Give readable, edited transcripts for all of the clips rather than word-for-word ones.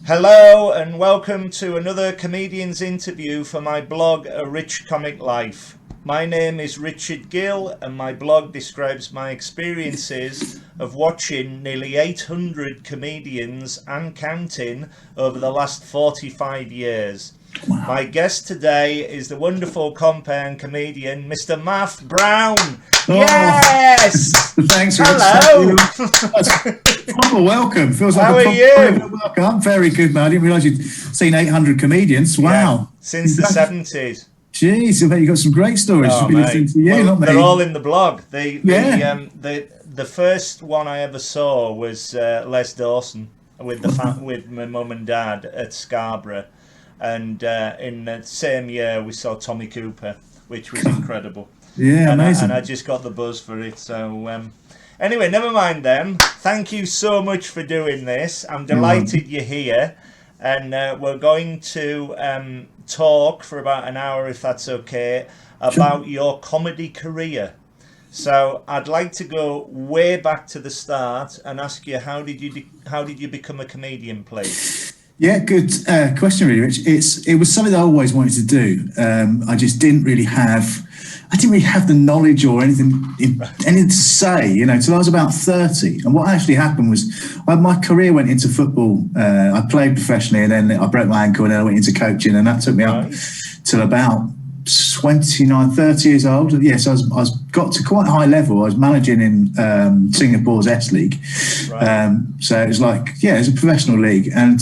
Hello and welcome to another comedian's interview for my blog Arichcomiclife. My name is Richard Gill and my blog describes my experiences of watching nearly 800 comedians and counting over the last 45 years. Wow. My guest today is the wonderful compere and comedian Mr. Maff Brown. Oh, yes! Thanks, Rich. Hello! Proper welcome. Feels like How are you? Welcome. I'm very good, man. I didn't realise you'd seen 800 comedians. Wow. Yeah, since the 70s. Jeez, I bet you've got some great stories. Oh, mate. To you, well, not me. They're all in the blog. The first one I ever saw was Les Dawson with my mum and dad at Scarborough. And in the same year we saw Tommy Cooper, which was incredible. Yeah, amazing. And I just got the buzz for it. So anyway, never mind them. Thank you so much for doing this. I'm delighted you're here. And we're going to talk for about an hour, if that's okay, about your comedy career. So I'd like to go way back to the start and ask you, how did you become a comedian, please? Yeah, good question, really, Rich. It was something I always wanted to do. I just didn't really have the knowledge or anything to say, till I was about 30. And what actually happened was my career went into football. I played professionally and then I broke my ankle and then I went into coaching, and that took me up till about 29, 30 years old. Yes, I was got to quite a high level. I was managing in Singapore's S League. So it was it was a professional league. And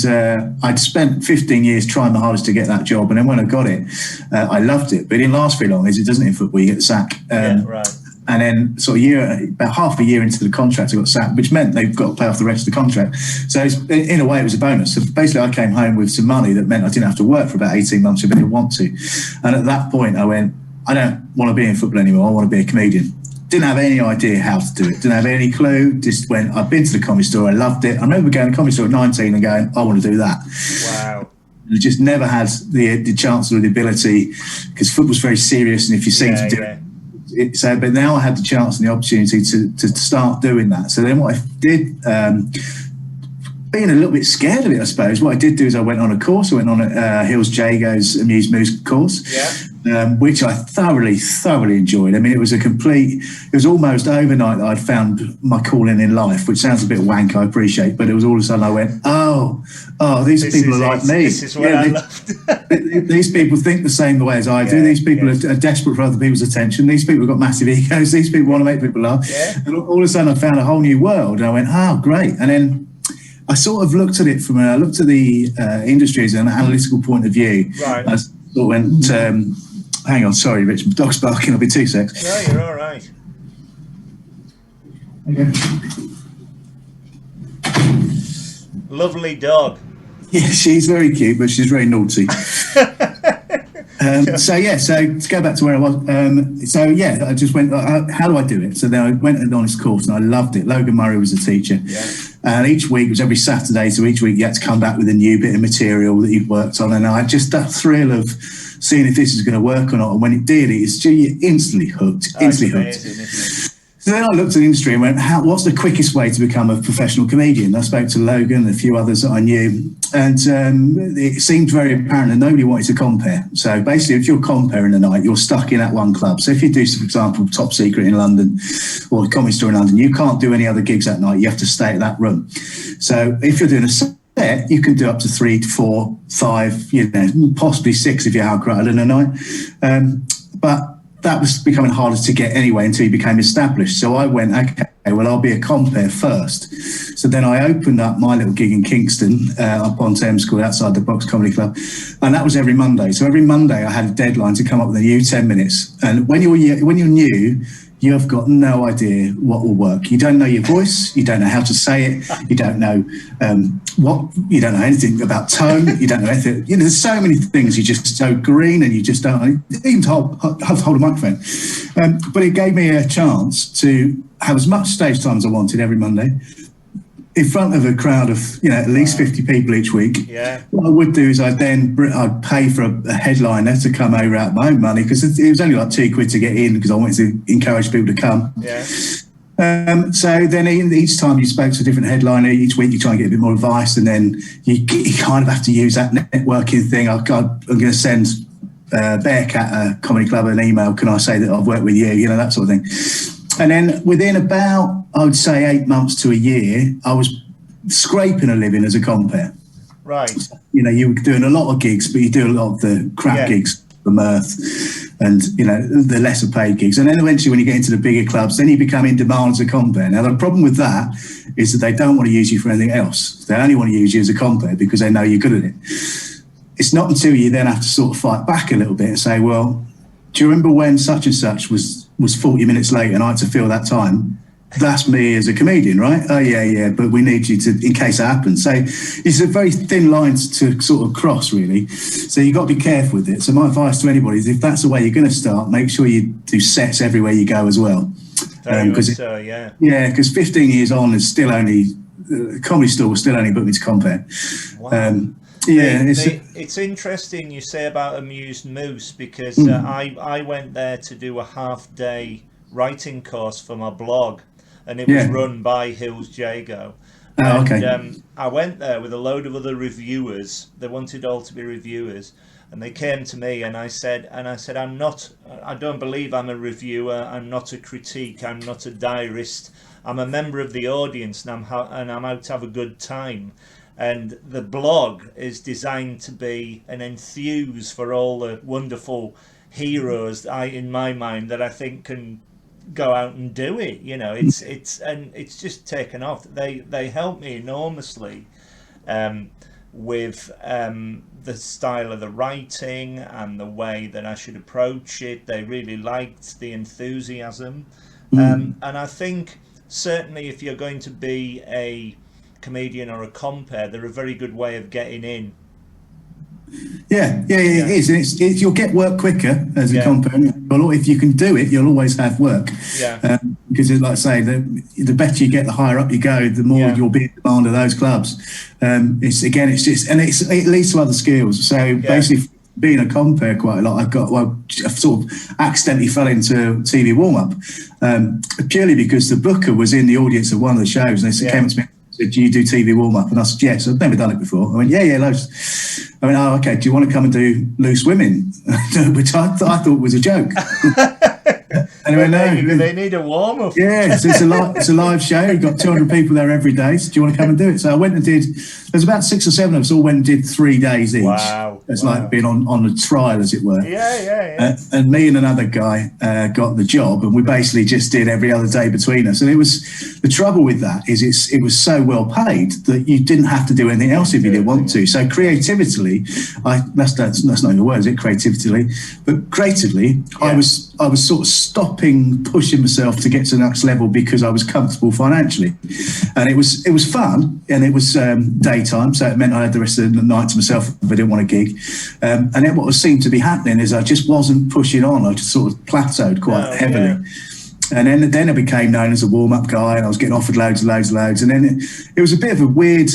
I'd spent 15 years trying my hardest to get that job. And then when I got it, I loved it. But it didn't last very long, as it doesn't in football. You get the sack. And then about half a year into the contract, I got sacked, which meant they've got to pay off the rest of the contract. So in a way, it was a bonus. So basically, I came home with some money that meant I didn't have to work for about 18 months if I didn't want to. And at that point, I went, I don't want to be in football anymore. I want to be a comedian. Didn't have any idea how to do it. Didn't have any clue. Just went, I've been to the comedy store. I loved it. I remember going to the comedy store at 19 and going, I want to do that. Wow. I just never had the chance or the ability, because football's very serious. And if you seem to do it, but now I had the chance and the opportunity to start doing that. So then what I did, being a little bit scared of it, I suppose, what I did do is I went on a course. I went on a Hills Jago's Amuse Moose course, which I thoroughly enjoyed. I mean, it was almost overnight that I'd found my calling in life, which sounds a bit wank, I appreciate, but it was all of a sudden I went, these people are like me. This is what I loved. These people think the same way as I do. These people are desperate for other people's attention. These people have got massive egos. These people want to make people laugh. Yeah. And all of a sudden I found a whole new world, and I went, great. And then I sort of looked at it I looked at the industry as an analytical point of view. Right. I sort of went, hang on, sorry, Rich, my dog's barking, I'll be 2 seconds. No, you're all right. Okay. Lovely dog. Yeah, she's very cute, but she's very naughty. So to go back to where I was, I just went, how do I do it? So then I went on this course and I loved it. Logan Murray was the teacher. Yeah. And each week, it was every Saturday, so each week you had to come back with a new bit of material that you'd worked on. And I had just that thrill of seeing if this is going to work or not. And when it did, you're instantly hooked. Amazing, isn't it? So then I looked at the industry and went, what's the quickest way to become a professional comedian? I spoke to Logan and a few others that I knew, and it seemed very apparent that nobody wanted to compare. So basically, if you're comparing a night, you're stuck in that one club. So if you do, for example, Top Secret in London or the Comedy Store in London, you can't do any other gigs that night. You have to stay at that room. So if you're doing a set, you can do up to 3 to 4, 5, possibly 6 if you're out in a night. But that was becoming harder to get anyway until you became established. So I went, okay, well, I'll be a compere first. So then I opened up my little gig in Kingston, up on Thames School, outside the Box Comedy Club. And that was every Monday. So every Monday I had a deadline to come up with a new 10 minutes. And when you're new, you've got no idea what will work. You don't know your voice. You don't know how to say it. You don't know you don't know anything about tone. You don't know anything. There's so many things. You just so green and you just don't even hold a microphone. But it gave me a chance to have as much stage time as I wanted every Monday, in front of a crowd of at least 50 people each week. Yeah. What I would do is I'd pay for a headliner to come over out of my own money, because it was only like £2 to get in, because I wanted to encourage people to come. Yeah. So then each time you spoke to a different headliner, each week you try and get a bit more advice, and then you kind of have to use that networking thing. I'm going to send Bearcat Comedy Club an email. Can I say that I've worked with you? You know, that sort of thing. And then within about, I would say, 8 months to a year, I was scraping a living as a compere. Right. You know, you were doing a lot of gigs, but you do a lot of the crap gigs, the mirth, and, you know, the lesser paid gigs. And then eventually when you get into the bigger clubs, then you become in demand as a compere. Now, the problem with that is that they don't want to use you for anything else. They only want to use you as a compere because they know you're good at it. It's not until you then have to sort of fight back a little bit and say, well, do you remember when such and such was 40 minutes late and I had to fill that time? That's me as a comedian, right? Oh, yeah, but we need you to, in case it happens. So it's a very thin line to sort of cross, really. So you've got to be careful with it. So my advice to anybody is if that's the way you're going to start, make sure you do sets everywhere you go as well. Because 15 years on is still only, Comedy Store will still only book me to compare. Wow. It's interesting you say about Amused Moose, because I went there to do a half-day writing course for my blog, and it was run by Hills Jago. I went there with a load of other reviewers. They wanted all to be reviewers, and they came to me and I said I don't believe I'm a reviewer, I'm not a critique, I'm not a diarist, I'm a member of the audience, and I'm out to have a good time. And the blog is designed to be an enthuse for all the wonderful heroes in my mind that I think can go out and do it. You know, it's just taken off. They helped me enormously with the style of the writing and the way that I should approach it. They really liked the enthusiasm, and I think certainly if you're going to be a comedian or a compere, they're a very good way of getting in. It is. And you'll get work quicker as a compere. If you can do it, you'll always have work. Because, like I say, the better you get, the higher up you go, the more you'll be in demand of those clubs. It leads to other skills. So basically, being a compere quite a lot, I sort of accidentally fell into TV warm-up purely because the booker was in the audience of one of the shows, and they came up to me. Do you do TV warm-up? And I said, yes. I've never done it before. I went, yeah, loads. I went, oh, okay. Do you want to come and do Loose Women? Which I thought was a joke. And went, no. They need a warm-up. Yeah, so it's a live show. You've got 200 people there every day. So do you want to come and do it? So I went and did. There's about 6 or 7 of us all went and did 3 days each. Wow. It's like being on a trial, as it were. Yeah. And me and another guy got the job, and we basically just did every other day between us. And it was the trouble with that is it was so well paid that you didn't have to do anything else if you didn't want to. So creatively, that's not the word, is it? Creatively, but creatively, I was sort of pushing myself to get to the next level because I was comfortable financially, and it was fun, and it was daytime, so it meant I had the rest of the night to myself if I didn't want a gig. And then what seemed to be happening is I just wasn't pushing on. I just sort of plateaued quite heavily. And then I became known as a warm-up guy, and I was getting offered loads. And then it was a bit of a weird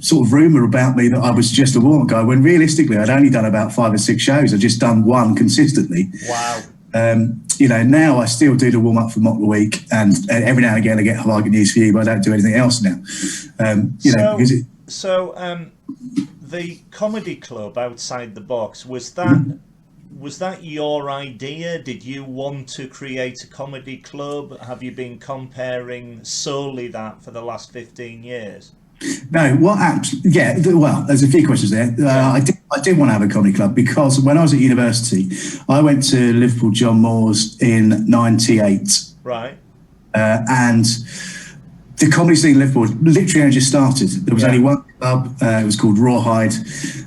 sort of rumour about me that I was just a warm-up guy, when realistically I'd only done about 5 or 6 shows. I'd just done one consistently. Wow. Now I still do the warm-up for Mock the Week, and every now and again I get Have I Got News For You, but I don't do anything else now. The comedy club Outside the Box, was that your idea? Did you want to create a comedy club? Have you been comparing solely that for the last 15 years? No, there's a few questions there. I did want to have a comedy club because when I was at university, I went to Liverpool John Moores in 98. Right. And the comedy scene in Liverpool literally only just started. There was only one club. It was called Rawhide.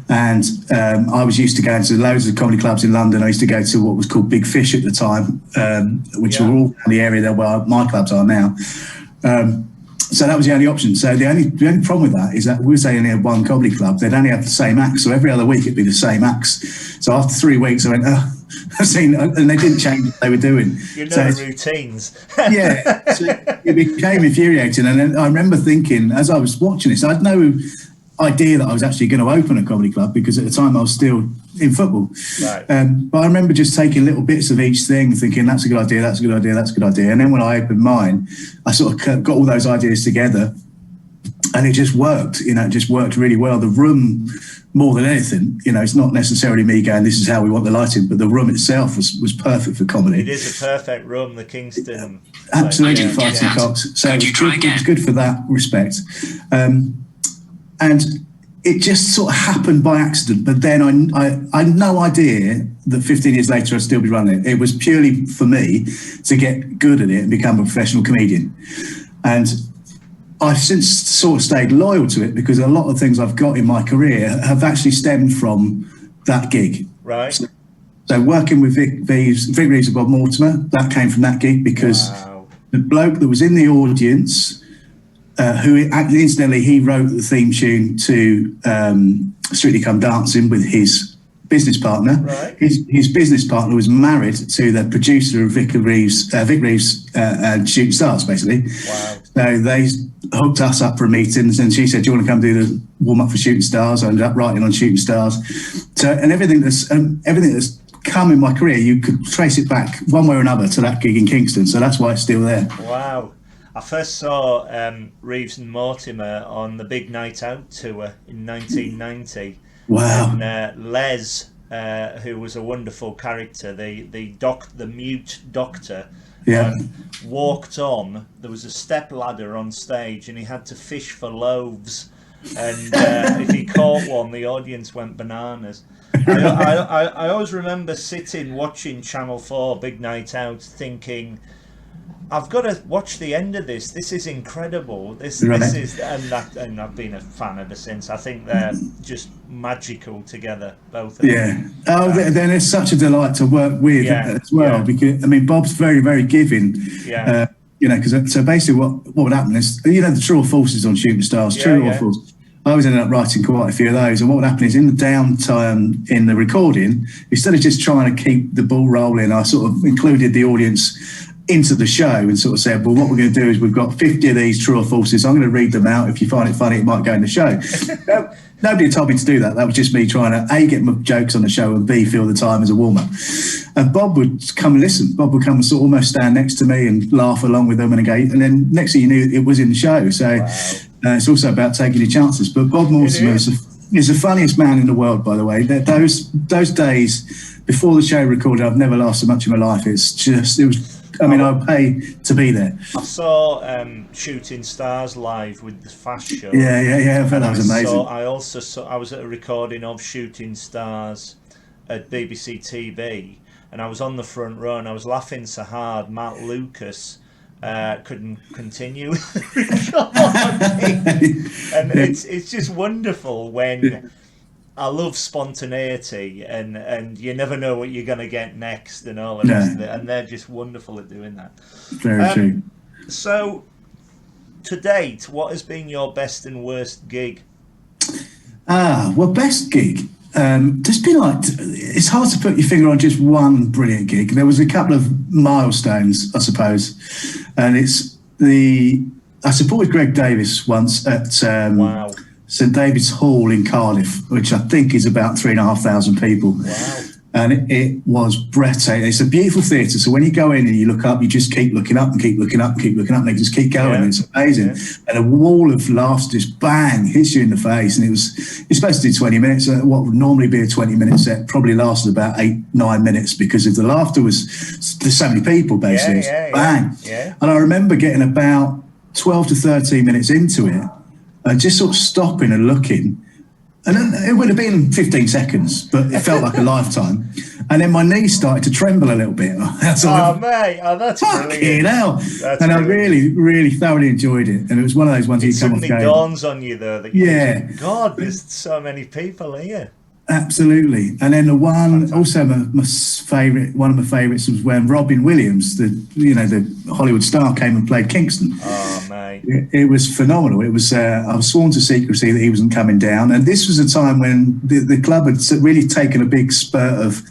And I was used to going to loads of comedy clubs in London. I used to go to what was called Big Fish at the time, which were all in the area there where my clubs are now. So that was the only option. So the only problem with that is that we only had one comedy club. They'd only have the same acts. So every other week it'd be the same acts. So after 3 weeks, I went, I've seen, and they didn't change what they were doing. The routines. So it became infuriating. And then I remember thinking, as I was watching this, I idea that I was actually going to open a comedy club, because at the time I was still in football. Right. But I remember just taking little bits of each thing, thinking that's a good idea, that's a good idea, that's a good idea. And then when I opened mine, I sort of got all those ideas together, and it just worked. You know, it just worked really well. The room, more than anything, you know, it's not necessarily me going, this is how we want the lighting, but the room itself was perfect for comedy. It is a perfect room, the Kingston. Absolutely, Fighting Cocks. So it was good for that respect. And it just sort of happened by accident. But then I had no idea that 15 years later I'd still be running it. It was purely for me to get good at it and become a professional comedian. And I've since sort of stayed loyal to it, because a lot of things I've got in my career have actually stemmed from that gig. Right. So working with Vic Reeves and Bob Mortimer, that came from that gig, because the bloke that was in the audience, who incidentally, he wrote the theme tune to Strictly Come Dancing with his business partner. Right. His business partner was married to the producer of Vic Reeves and Shooting Stars, basically. Wow. So they hooked us up for a meeting, and she said, do you want to come do the warm-up for Shooting Stars? I ended up writing on Shooting Stars. So, and everything that's come in my career, you could trace it back one way or another to that gig in Kingston. So that's why it's still there. Wow. I first saw Reeves and Mortimer on the Big Night Out tour in 1990. Wow. And Les, who was a wonderful character, the mute doctor, walked on. There was a step ladder on stage, and he had to fish for loaves. And if he caught one, the audience went bananas. I always remember sitting watching Channel 4 Big Night Out, thinking, I've got to watch the end of this. This is incredible. This is, and I've been a fan ever since. I think they're just magical together, both of them. Then it's such a delight to work with as well, because I mean, Bob's very, very giving. Yeah. You know, because so basically, what would happen is, you know, the True or False is on Shooting Stars. True or False. I always ended up writing quite a few of those, and what would happen is, in the downtime in the recording, instead of just trying to keep the ball rolling, I sort of included the audience into the show and sort of said, well, what we're going to do is, we've got 50 of these true or falses. I'm going to read them out. If you find it funny, it might go in the show. Nobody told me to do that. That was just me trying to A, get my jokes on the show, and B, fill the time as a warm-up. And Bob would come and listen. Bob would come and sort of almost stand next to me and laugh along with them, and then next thing you knew, it was in the show. So it's also about taking your chances. But Bob Mortimer is the funniest man in the world, by the way. Those days before the show recorded, I've never laughed so much in my life. I mean, I'd pay to be there. I saw Shooting Stars live with the Fast Show. Yeah. I thought that was amazing. I was at a recording of Shooting Stars at BBC TV, and I was on the front row, and I was laughing so hard, Matt Lucas couldn't continue recording. And it's just wonderful when I love spontaneity, and you never know what you're going to get next, and all of this, and they're just wonderful at doing that. Very true. So, to date, what has been your best and worst gig? Well, best gig. There's been it's hard to put your finger on just one brilliant gig. There was a couple of milestones, I suppose, and I supported Greg Davis once at St David's Hall in Cardiff, which I think is about 3,500 people. Wow. And it was breathtaking. It's a beautiful theatre, so when you go in and you look up, you just keep looking up and keep looking up and keep looking up, and they just keep going. It's amazing. And a wall of laughter just bang hits you in the face, and you're supposed to do 20 minutes. What would normally be a 20-minute set probably lasted about 8-9 minutes, because if the laughter was, there's so many people basically. Bang. And I remember getting about 12 to 13 minutes into it, just sort of stopping and looking. And then it would have been 15 seconds, but it felt like a lifetime. And then my knees started to tremble a little bit. That's fucking hell. That's I really, really thoroughly enjoyed it. And it was one of those ones you come off going. It suddenly dawns on you, though, that God, there's so many people here. Absolutely. And then the one also my favorite, one of my favorites was when Robin Williams, the Hollywood star, came and played Kingston. Oh, mate. It was phenomenal. It was I was sworn to secrecy that he wasn't coming down, and this was a time when the club had really taken a big spurt of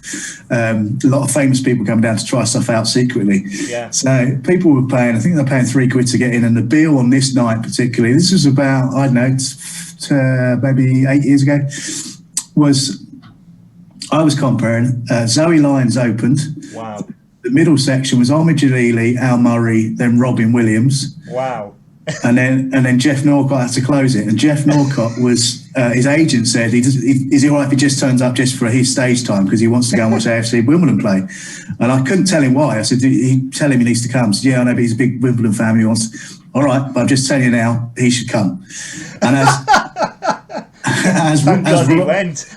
a lot of famous people coming down to try stuff out secretly. Yeah. So people were paying, I think they're paying £3 to get in, and the bill on this night particularly, this was about, I don't know, maybe 8 years ago, I was comparing, Zoe Lyons opened. Wow. The middle section was Omid Jalili, Al Murray, then Robin Williams. Wow. and then Jeff Norcott had to close it. And Jeff Norcott was, his agent said, is it all right if he just turns up just for his stage time because he wants to go and watch AFC Wimbledon play? And I couldn't tell him why. I said, tell him he needs to come. I said, yeah, I know, but he's a big Wimbledon fan. He wants, all right, but I'm just telling you now, he should come. And Thank God he went.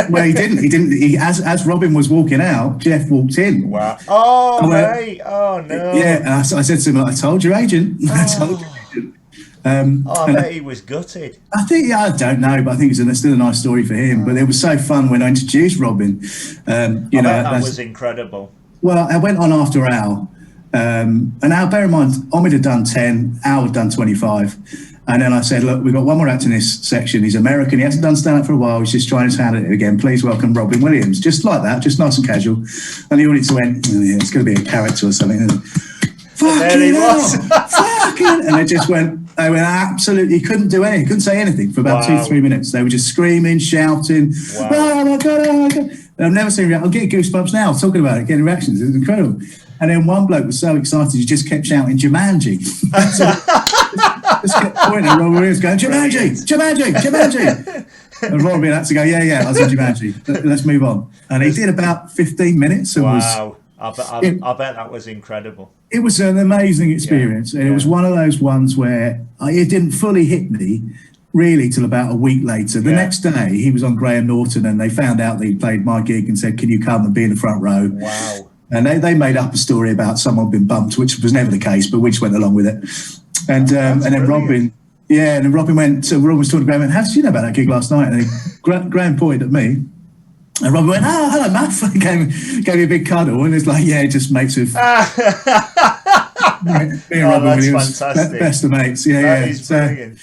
Well, he didn't. As Robin was walking out, Jeff walked in. Wow. Oh, mate. Oh, no. Yeah, and I said to him, I told your agent. I told your agent. I bet he was gutted. I don't know, but I think it's still a nice story for him. But it was so fun when I introduced Robin. That was incredible. Well, I went on after Al. And Al, bear in mind, Omid had done 10, Al had done 25. And then I said, look, we've got one more act in this section. He's American. He hasn't done stand-up for a while. He's just trying his hand at it again. Please welcome Robin Williams. Just like that, just nice and casual. And the audience went, oh, yeah, it's going to be a character or something. Fucking hell! Fucking! And they just went, absolutely, couldn't do anything. Couldn't say anything for about 2-3 minutes. They were just screaming, shouting. Wow. Oh, my God, oh, my God. And I've never seen reaction. I'm getting goosebumps now talking about it, getting reactions. It was incredible. And then one bloke was so excited, he just kept shouting, Jumanji. Just kept pointing at Robin Williams going, Jumanji. And Robin had to go, yeah, I was in Jumanji. Let's move on. And he did about 15 minutes. Wow. I bet that was incredible. It was an amazing experience. And it was one of those ones where it didn't fully hit me really till about a week later. The next day, he was on Graham Norton and they found out that he played my gig and said, can you come and be in the front row? Wow. And they made up a story about someone being bumped, which was never the case, but we just went along with it. And then Robin, and then Robin went, so Robin was talking to Graham, how did you know about that gig last night? And Graham pointed at me, and Robin went, oh, hello, Maff. And gave me a big cuddle, and it's like, yeah, it just makes with me and Robin Williams, fantastic. Best of mates. That is brilliant.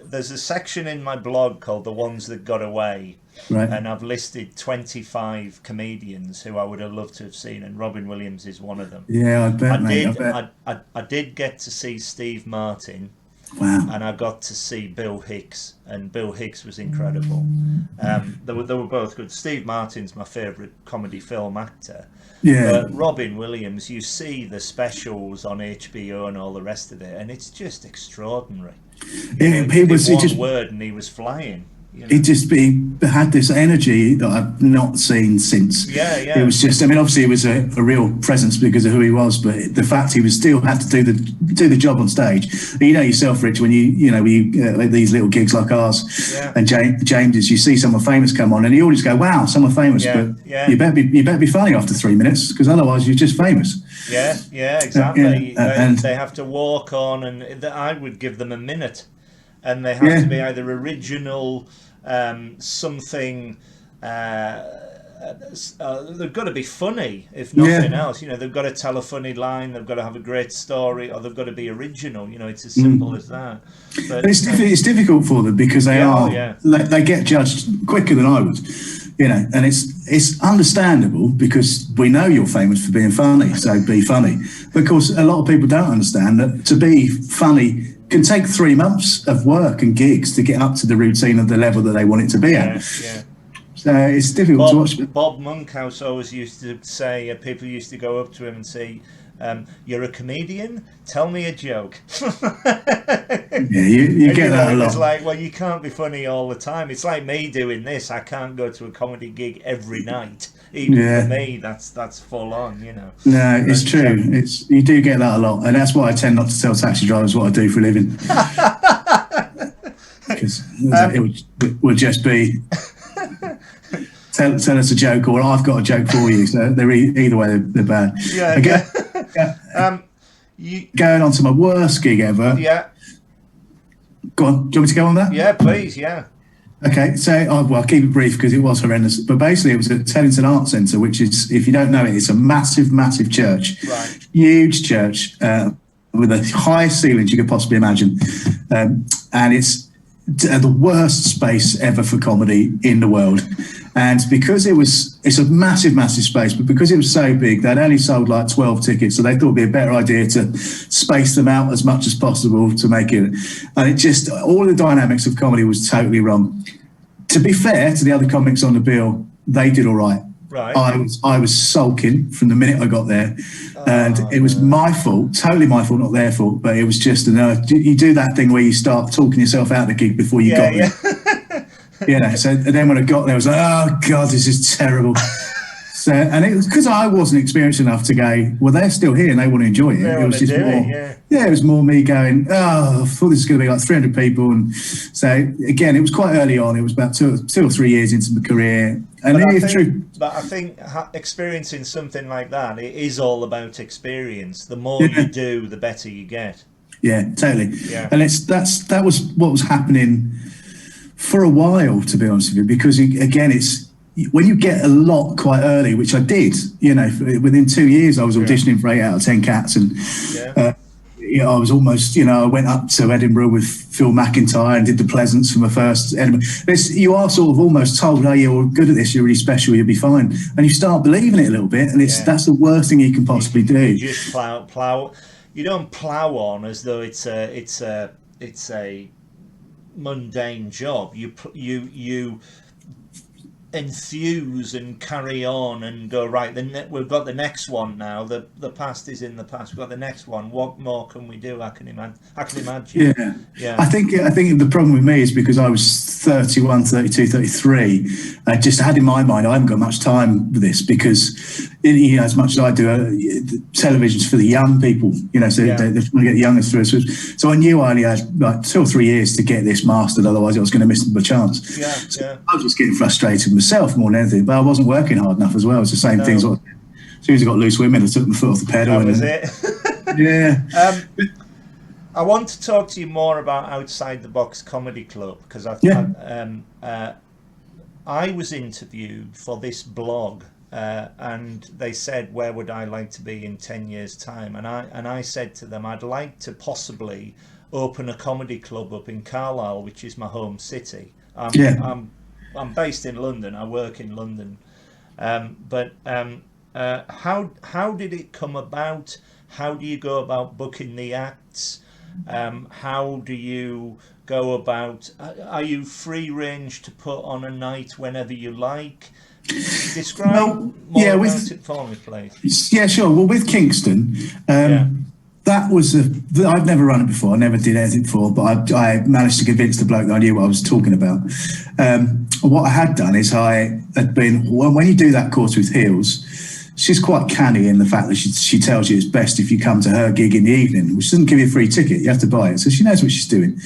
There's a section in my blog called The Ones That Got Away. Right. And I've listed 25 comedians who I would have loved to have seen, and Robin Williams is one of them. Yeah, I bet, I did get to see Steve Martin. Wow. And I got to see Bill Hicks, and Bill Hicks was incredible. They were both good. Steve Martin's my favourite comedy film actor. Yeah. But Robin Williams, you see the specials on HBO and all the rest of it, and it's just extraordinary. He was flying. You know? He had this energy that I've not seen since. Yeah. It was just, I mean, obviously it was a real presence because of who he was, but the fact he was still had to do the job on stage. You know yourself, Rich, when you like these little gigs like ours and James's, you see someone famous come on, and you always go, "Wow, someone famous!" But you better be funny after 3 minutes because otherwise you're just famous. Yeah, exactly. And they have to walk on, and I would give them a minute. And they have to be either original, something. They've got to be funny, if nothing else. They've got to tell a funny line. They've got to have a great story, or they've got to be original. It's as simple as that. But it's difficult for them because they get judged quicker than I would. And it's understandable because we know you're famous for being funny, so be funny. But of course, a lot of people don't understand that to be funny can take 3 months of work and gigs to get up to the routine of the level that they want it to be at. Yeah. So it's difficult to watch. Bob Monkhouse always used to say, people used to go up to him and say, you're a comedian? Tell me a joke. You get that a lot. It's like, well, you can't be funny all the time. It's like me doing this. I can't go to a comedy gig every night. Even for me, that's full on, No, it's true. You do get that a lot, and that's why I tend not to tell taxi drivers what I do for a living. Because it would just be tell us a joke, or I've got a joke for you. So they're either way they're bad. Going on to my worst gig ever. Yeah. Go on. Do you want me to go on that? Yeah, please. Yeah. Okay, so I'll keep it brief because it was horrendous. But basically, it was at Teddington Arts Centre, which is, if you don't know it, it's a massive, massive church, Right. huge church with the highest ceilings you could possibly imagine, and it's the worst space ever for comedy in the world. And because it's a massive, massive space, but because it was so big, they'd only sold like 12 tickets, so they thought it'd be a better idea to space them out as much as possible to make it. And it just, all the dynamics of comedy was totally wrong. To be fair to the other comics on the bill, they did all right. Right. I was sulking from the minute I got there, and it was my fault, totally my fault, not their fault. But it was just you do that thing where you start talking yourself out of the gig before you got there. You know, so and then when I got there, I was like, oh God, this is terrible. So, and it was because I wasn't experienced enough to go, well, they're still here and they want to enjoy it. It was just more, it was more me going, oh, I thought this was going to be like 300 people. And so again, it was quite early on. It was about two or 3 years into my career. And but I think experiencing something like that, it is all about experience. The more you do, the better you get. Yeah, totally. Yeah. And that was what was happening for a while, to be honest with you, because again, it's when you get a lot quite early, which I did, you know, within 2 years, I was auditioning for 8 out of 10 cats, and you know, I was almost, you know, I went up to Edinburgh with Phil McIntyre and did the Pleasance for my first Edinburgh. you are sort of almost told, oh, you're good at this, you're really special, you'll be fine, and you start believing it a little bit, and that's the worst thing you can possibly do. You just plow. You don't plow on as though it's a mundane job. You enthuse and carry on and go, right, we've got the next one now, the past is in the past, we've got the next one, what more can we do? I can imagine. I think the problem with me is because I was 31, 32, 33, I just had in my mind I haven't got much time with this, because you know, as much as I do, television's for the young people, you know, so they're trying to get the youngest through. So I knew I only had like 2 or 3 years to get this mastered, otherwise I was going to miss the chance. I was just getting frustrated myself more than anything, but I wasn't working hard enough as well. It's the same thing. As soon as I got loose women, I took my foot off the pedal. That was it. I want to talk to you more about Outside the Box Comedy Club, because I was interviewed for this blog, and they said, where would I like to be in 10 years time? And I said to them, I'd like to possibly open a comedy club up in Carlisle, which is my home city. I'm based in London. I work in London. But how did it come about? How do you go about booking the acts? How do you go about? Are you free range to put on a night whenever you like? Describe more about it for me, please. Yeah, sure. Well, with Kingston, that was I'd never run it before. I never did anything before, but I managed to convince the bloke that I knew what I was talking about. What I had done is I had been, when you do that course with Heels, she's quite canny in the fact that she tells you it's best if you come to her gig in the evening, which doesn't give you a free ticket. You have to buy it. So she knows what she's doing.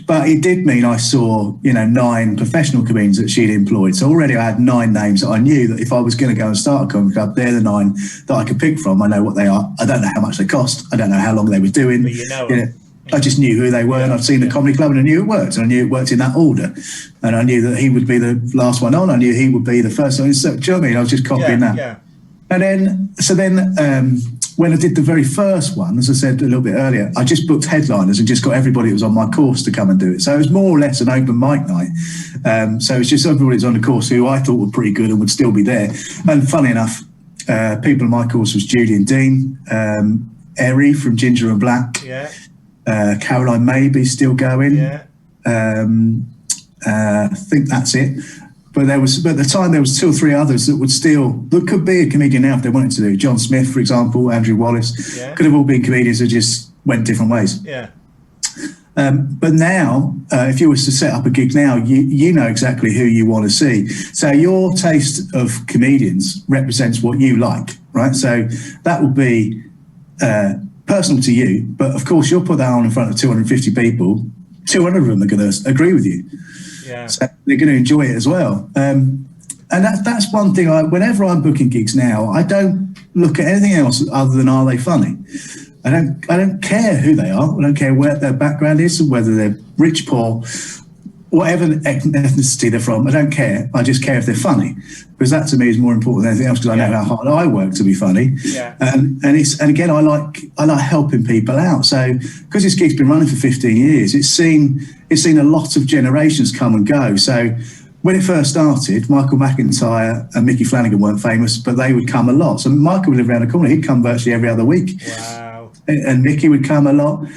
But it did mean I saw, you know, 9 professional comedians that she'd employed. So already I had 9 names that I knew that if I was going to go and start a comedy club, they're the 9 that I could pick from. I know what they are. I don't know how much they cost. I don't know how long they were doing. But you know I just knew who they were, and I'd seen the comedy club, and I knew it worked. And I knew it worked in that order. And I knew that he would be the last one on. I knew he would be the first one. So, do you know what I mean? I was just copying that. And then, when I did the very first one, as I said a little bit earlier, I just booked headliners and just got everybody that was on my course to come and do it. So it was more or less an open mic night. So it's just everybody that's on the course who I thought were pretty good and would still be there. And funny enough, people on my course was Julian Dean, Eri from Ginger and Black, Caroline Maybe still going. I think that's it. But at the time there was 2 or 3 others that could be a comedian now if they wanted to do. John Smith, for example, Andrew Wallace, could have all been comedians who just went different ways. But now, if you was to set up a gig now, you know exactly who you want to see. So your taste of comedians represents what you like, right? So that will be personal to you, but of course you'll put that on in front of 250 people. 200 of them are going to agree with you. So they're going to enjoy it as well. And that's one thing. Whenever I'm booking gigs now, I don't look at anything else other than are they funny. I don't care who they are. I don't care where their background is, whether they're rich, poor, whatever ethnicity they're from, I don't care. I just care if they're funny, because that to me is more important than anything else, because I know how hard I work to be funny. And again, I like helping people out. So because this gig's been running for 15 years, it's seen a lot of generations come and go. So when it first started, Michael McIntyre and Mickey Flanagan weren't famous, but they would come a lot. So Michael would live around the corner. He'd come virtually every other week. Wow. And Mickey would come a lot.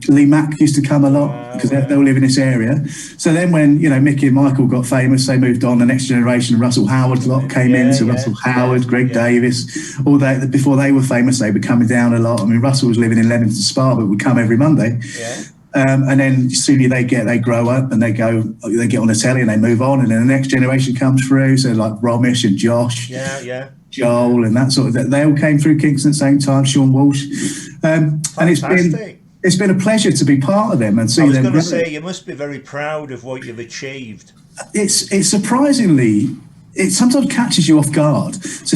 Lee Mack used to come a lot, because they all live in this area. So then when, Mickey and Michael got famous, they moved on. The next generation, Russell Howard lot came in. So Russell Howard, Greg Davis, all that. Before they were famous, they were coming down a lot. I mean, Russell was living in Leamington Spa, but would come every Monday. And then soon they grow up and they get on the telly and they move on, and then the next generation comes through. So like Romish and Josh, Joel, and that sort of. They all came through Kingston at the same time. Sean Walsh, and it's been a pleasure to be part of them and see them. I was going to say, you must be very proud of what you've achieved. It's surprisingly. It sometimes catches you off guard. So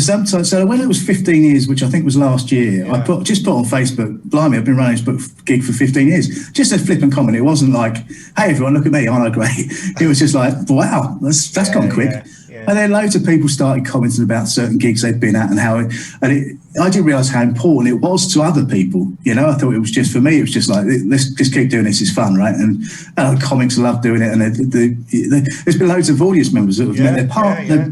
when it was 15 years, which I think was last year, I just put on Facebook, blimey, I've been running this gig for 15 years. Just a flippant comment. It wasn't like, hey everyone, look at me, aren't I great? It was just like, wow, that's gone quick. And then loads of people started commenting about certain gigs they'd been at and I didn't realise how important it was to other people. I thought it was just for me. It was just like, let's just keep doing this. It's fun, right? And comics love doing it. And there's been loads of audience members that have met their part. I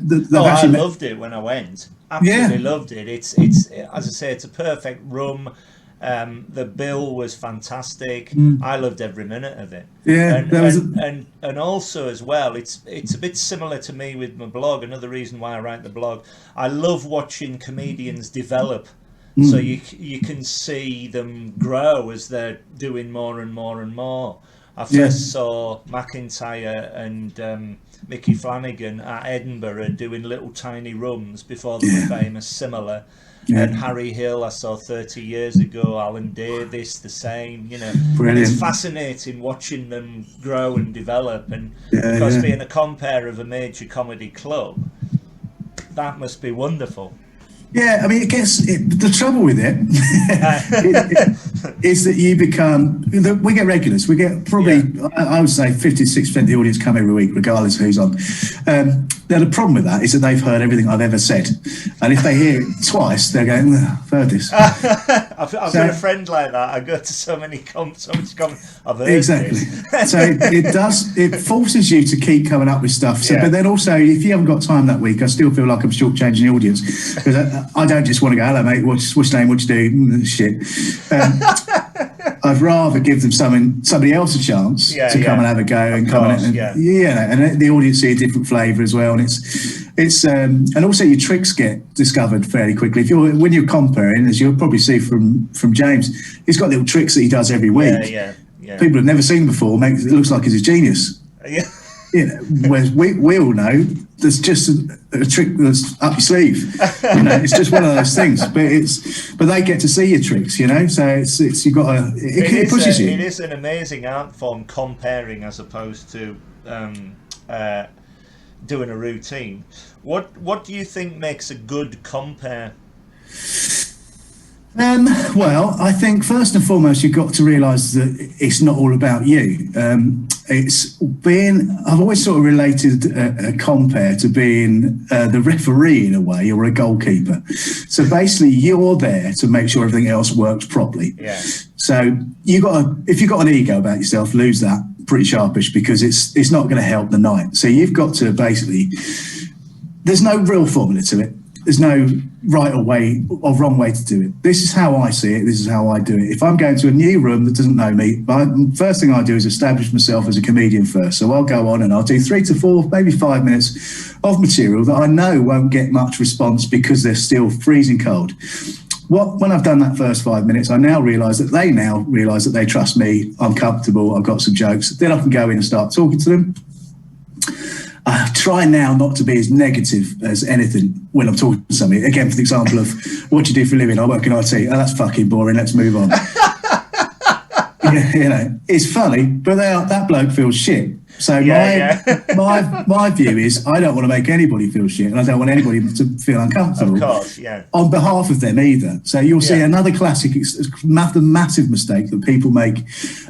loved it when I went. Absolutely loved it. It's as I say, it's a perfect room. The bill was fantastic. I loved every minute of it. And also as well, it's a bit similar to me with my blog. Another reason why I write the blog, I love watching comedians develop. So you can see them grow as they're doing more and more and more. I first saw McIntyre and Mickey Flanagan at Edinburgh doing little tiny rooms before they were famous, similar. And Harry Hill I saw 30 years ago, Alan Davis the same, And it's fascinating watching them grow and develop, and because being a compere of a major comedy club, that must be wonderful. Yeah, I mean, the trouble with it is that you become. We get regulars. We get probably, I would say, 56% of the audience come every week, regardless of who's on. Now, the problem with that is that they've heard everything I've ever said, and if they hear it twice, they're going, "I've heard this." I've got a friend like that. I go to so many comments. I've heard this. So it forces you to keep coming up with stuff. So, but then also, if you haven't got time that week, I still feel like I'm shortchanging the audience, because I don't just want to go, hello mate, what's your name, what you do, shit. I'd rather give them somebody else a chance to come and have a go and come and and the audience see a different flavour as well, and it's and also your tricks get discovered fairly quickly. When you're comparing, as you'll probably see from James, he's got little tricks that he does every week. People have never seen before. It looks like he's a genius. Whereas we all know there's just a trick that's up your sleeve. It's just one of those things. But they get to see your tricks, So it's you've got to. It pushes you. It is an amazing art form, comparing as opposed to doing a routine. What do you think makes a good compare? Well, I think first and foremost, you've got to realise that it's not all about you. I've always sort of related a compare to being the referee in a way, or a goalkeeper. So basically, you're there to make sure everything else works properly. So if you've got an ego about yourself, lose that pretty sharpish, because it's not going to help the night. So you've got to basically, there's no real formula to it. There's no right or wrong way to do it. This is how I see it. This is how I do it. If I'm going to a new room that doesn't know me, first thing I do is establish myself as a comedian first. So I'll go on and I'll do 3 to 4, maybe 5 minutes of material that I know won't get much response because they're still freezing cold. When I've done that first 5 minutes, I now realise that they trust me. I'm comfortable. I've got some jokes. Then I can go in and start talking to them. I try now not to be as negative as anything when I'm talking to somebody. Again, for the example of what do you do for a living? I work in IT. Oh, that's fucking boring. Let's move on. it's funny, but that bloke feels shit. So my view is I don't want to make anybody feel shit, and I don't want anybody to feel uncomfortable. Of course, yeah. On behalf of them either. So you'll see another classic, massive mistake that people make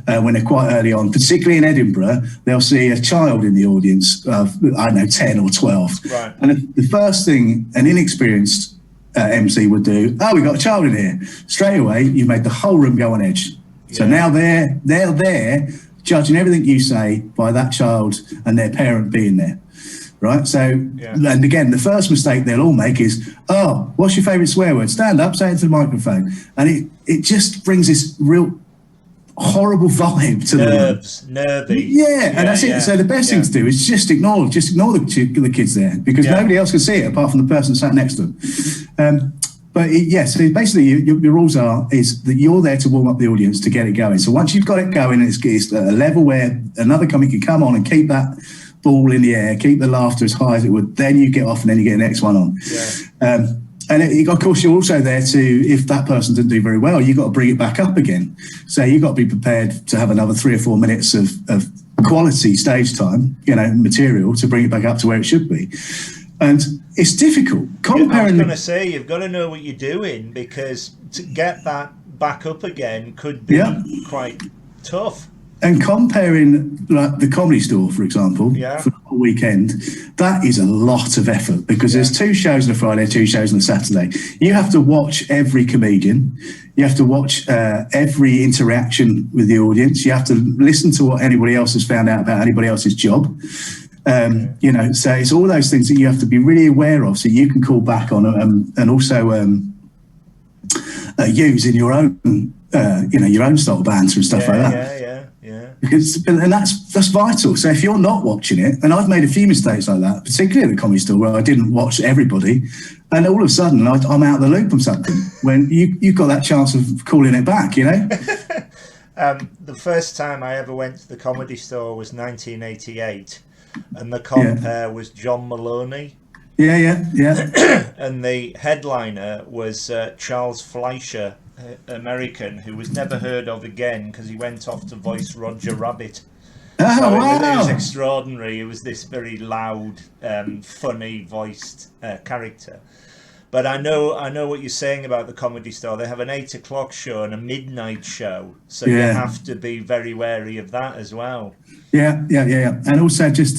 when they're quite early on, particularly in Edinburgh. They'll see a child in the audience of, I don't know, 10 or 12. Right. And the first thing an inexperienced MC would do, we got a child in here. Straight away, you've made the whole room go on edge. Yeah. So now they're there judging everything you say by that child and their parent being there, right? So, and again, the first mistake they'll all make is, what's your favourite swear word? Stand up, say it to the microphone. And it just brings this real horrible vibe to nervy. Yeah, and that's it. Yeah. So the best thing to do is just ignore the kids there, because nobody else can see it apart from the person sat next to them. So basically your rules is that you're there to warm up the audience to get it going. So once you've got it going, it's at a level where another comic can come on and keep that ball in the air, keep the laughter as high as it would, then you get off and then you get the next one on. Yeah. Of course, you're also there to, if that person didn't do very well, you've got to bring it back up again. So you've got to be prepared to have another 3 or 4 minutes of quality stage time, material to bring it back up to where it should be. And it's difficult. I was going to say, you've got to know what you're doing, because to get that back up again could be quite tough. And comparing, like, the Comedy Store, for example, for the whole weekend, that is a lot of effort, because there's 2 shows on a Friday, 2 shows on a Saturday. You have to watch every comedian. You have to watch every interaction with the audience. You have to listen to what anybody else has found out about anybody else's job. So it's all those things that you have to be really aware of, so you can call back on and also use in your own, your own style of banter and stuff like that. And that's vital. So if you're not watching it, and I've made a few mistakes like that, particularly at the Comedy Store, where I didn't watch everybody, and all of a sudden I'm out of the loop on something when you've got that chance of calling it back, The first time I ever went to the Comedy Store was 1988. And the compere was John Maloney. Yeah. And the headliner was Charles Fleischer, American, who was never heard of again because he went off to voice Roger Rabbit. It was extraordinary. It was this very loud, funny voiced character. But I know what you're saying about the Comedy Store. They have an 8 o'clock show and a midnight show, so you have to be very wary of that as well. Yeah. And also just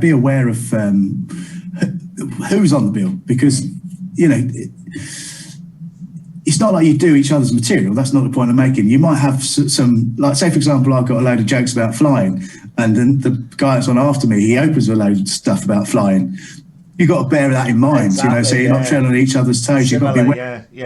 be aware of who's on the bill, because it's not like you do each other's material. That's not the point I'm making. You might have some, like, say for example, I've got a load of jokes about flying, and then the guy that's on after me, he opens a load of stuff about flying. You've got to bear that in mind, so you're not treading on each other's toes. Similar, you've got to be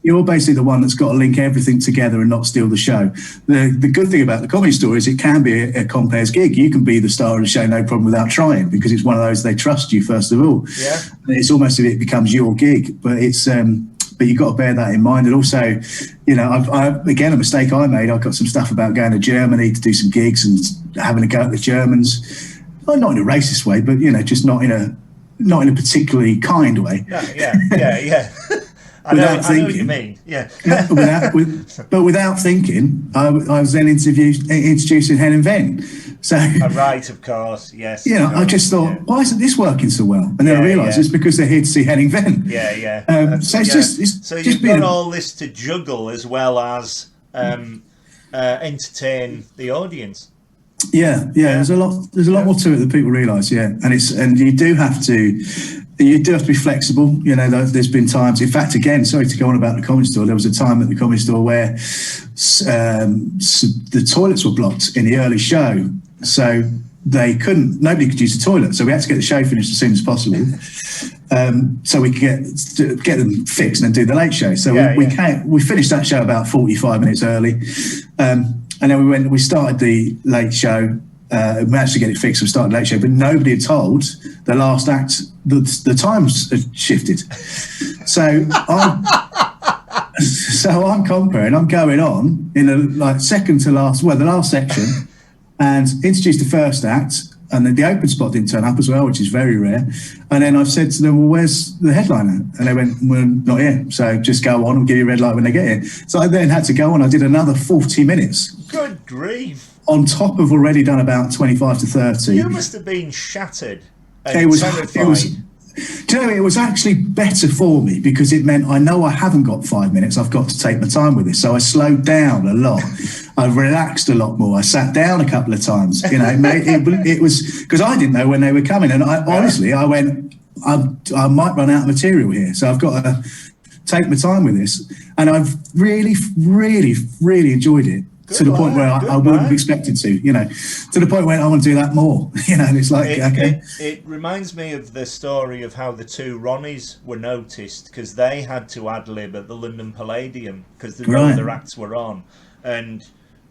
You're basically the one that's got to link everything together and not steal the show. The good thing about the Comedy Store is it can be a compares gig. You can be the star of the show, no problem, without trying, because it's one of those, they trust you first of all. Yeah. It's almost as if it becomes your gig, but it's but you've got to bear that in mind. And also, again, a mistake I made. I've got some stuff about going to Germany to do some gigs and having a go at the Germans. Well, not in a racist way, but just not in a particularly kind way. Yeah. I know what you mean. Yeah. without thinking, I was then introducing Hen and Ven. So right, of course, yes. I just thought, why isn't this working so well? And then I realised it's because they're here to see Hen and Ven. Yeah. So you've got all this to juggle as well as entertain the audience. Yeah. There's a lot more to it than people realise. Yeah, and you do have to be flexible. There's been times. In fact, again, sorry to go on about the Comedy Store. There was a time at the Comedy Store where the toilets were blocked in the early show, so nobody could use the toilet. So we had to get the show finished as soon as possible, so we could get them fixed and then do the late show. So we finished that show about 45 minutes early. And then we started the late show, managed to get it fixed, we started the late show, but nobody had told the last act the times had shifted. So I'm comparing, I'm going on in the last section, and introduce the first act, and then the open spot didn't turn up as well, which is very rare. And then I've said to them, well, where's the headliner? And they went, we're not here. So just go on, we'll give you a red light when they get here. So I then had to go on. I did another 40 minutes. Good grief. On top of already done about 25 to 30. You must have been shattered. It was, do you know, it was actually better for me because it meant I know I haven't got 5 minutes. I've got to take my time with this. So I slowed down a lot. I relaxed a lot more. I sat down a couple of times. You know, it was because I didn't know when they were coming. And honestly, I went, I might run out of material here. So I've got to take my time with this. And I've really, really, really enjoyed it. Good to the point where I wouldn't have expected to, you know, to the point where I want to do that more, you know, and it's like, okay. It reminds me of the story of how the two Ronnies were noticed because they had to ad-lib at the London Palladium because the other acts were on. And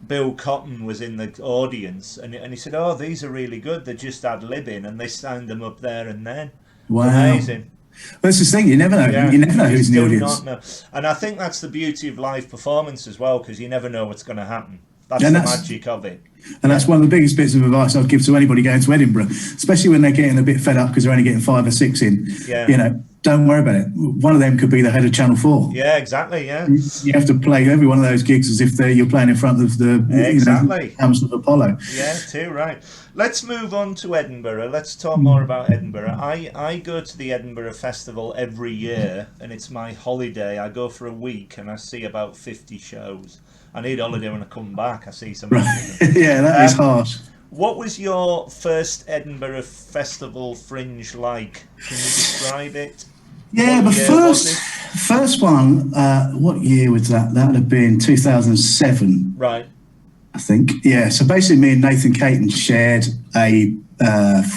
Bill Cotton was in the audience and he said, oh, these are really good. They're just ad-libbing, and they signed them up there and then. Wow. Amazing. Well, that's the thing, you never know. Yeah, you never know who's in the audience. Not know. And I think that's the beauty of live performance as well, because you never know what's going to happen. That's the magic of it. And that's one of the biggest bits of advice I'd give to anybody going to Edinburgh, especially when they're getting a bit fed up because they're only getting 5 or 6 in. Yeah. You know, don't worry about it. One of them could be the head of Channel 4. Yeah, exactly, yeah. You have to play every one of those gigs as if you're playing in front of the Hamilton Apollo. Yeah, too right. Let's move on to Edinburgh. Let's talk more about Edinburgh. I go to the Edinburgh Festival every year, and it's my holiday. I go for a week, and I see about 50 shows. I need a holiday when I come back. I see some. Yeah, that is harsh. What was your first Edinburgh Festival Fringe like? Can you describe it? Yeah, the first one, what year was that? That would have been 2007. Right. I think. Yeah, so basically me and Nathan Caton shared a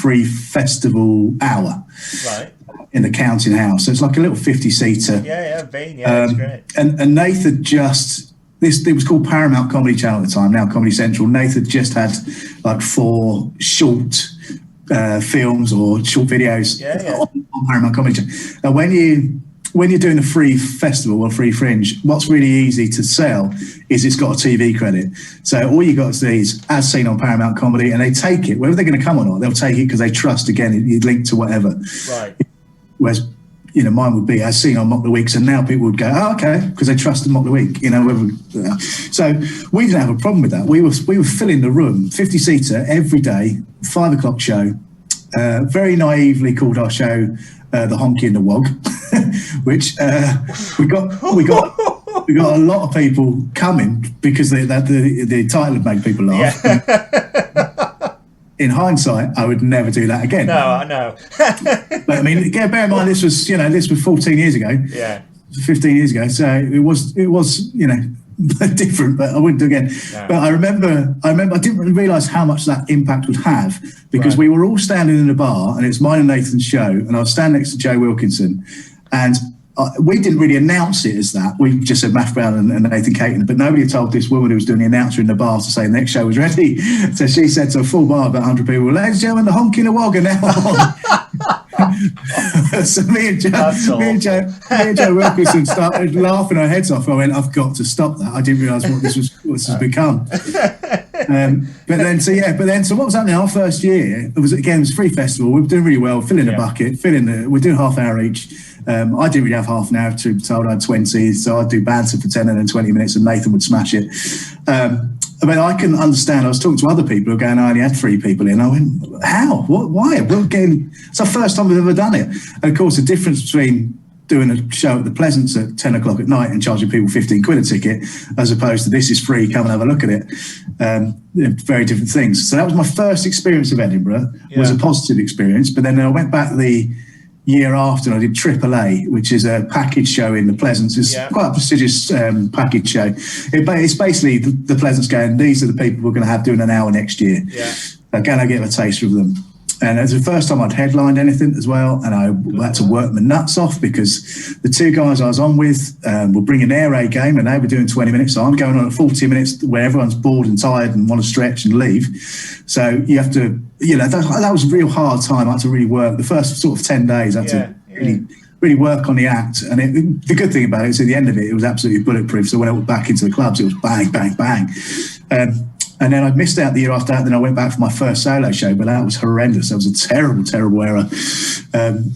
free festival hour. Right. In the Counting House. So it's like a little 50-seater. Yeah, I've been. Yeah, it's great. And Nathan just... it was called Paramount Comedy Channel at the time, now Comedy Central. Nathan just had like 4 short films or short videos on Paramount Comedy Channel. Now, when you're doing a free festival or free Fringe, what's really easy to sell is it's got a TV credit. So all you got to see is as seen on Paramount Comedy, and they take it, whether they're going to come or not, they'll take it because they trust, again, you link to whatever. Right. Whereas, you know, mine would be as seen on Mock the Weeks, and now people would go, oh, okay, because they trust the Mock the Week, you know. So we didn't have a problem with that. We were filling the room, 50-seater every day, 5 o'clock show. Very naively called our show The Honky and the Wog, which we got a lot of people coming because the title had made people laugh. Yeah. In hindsight, I would never do that again. No, I know. But I mean, bear in mind, this was 14 years ago. Yeah. 15 years ago. So it was, you know, different, but I wouldn't do it again. No. But I remember I didn't really realise how much that impact would have because we were all standing in a bar and it's mine and Nathan's show, and I was standing next to Joe Wilkinson, and we didn't really announce it as that. We just said Maff Brown and Nathan Caton, but nobody had told this woman who was doing the announcer in the bar to say the next show was ready. So she said to a full bar, about 100 people, ladies and gentlemen, the Honky and the Wog are now on. So me and Joe Wilkinson started laughing our heads off. I went, I've got to stop that. I didn't realise what this has become. So what was happening our first year? It was free festival. We were doing really well, filling a bucket, we're doing half hour each. I didn't really have half an hour, to be told I had 20, so I'd do banter for 10 and then 20 minutes and Nathan would smash it. I mean, I couldn't understand. I was talking to other people who were going, I only had 3 people in. I went, how? What? Why? It's the first time we've ever done it. And of course, the difference between doing a show at the Pleasance at 10 o'clock at night and charging people 15 quid a ticket, as opposed to this is free, come and have a look at it. Very different things. So that was my first experience of Edinburgh. It was a positive experience. But then I went back the year after and I did AAA, which is a package show in the Pleasance. It's quite a prestigious package show. It's basically the Pleasance going, these are the people we're going to have doing an hour next year. Yeah. Again, I get a taste of them. And it was the first time I'd headlined anything as well, and I had to work my nuts off because the 2 guys I was on with were bringing their A game, and they were doing 20 minutes. So I'm going on at 40 minutes where everyone's bored and tired and want to stretch and leave. So you have to, you know, that was a real hard time. I had to really work. The first sort of 10 days, I had to really work on the act. And the good thing about it is at the end of it, it was absolutely bulletproof. So when I went back into the clubs, it was bang, bang, bang. And then I missed out the year after that. Then I went back for my first solo show, but that was horrendous. That was a terrible, terrible error. I'm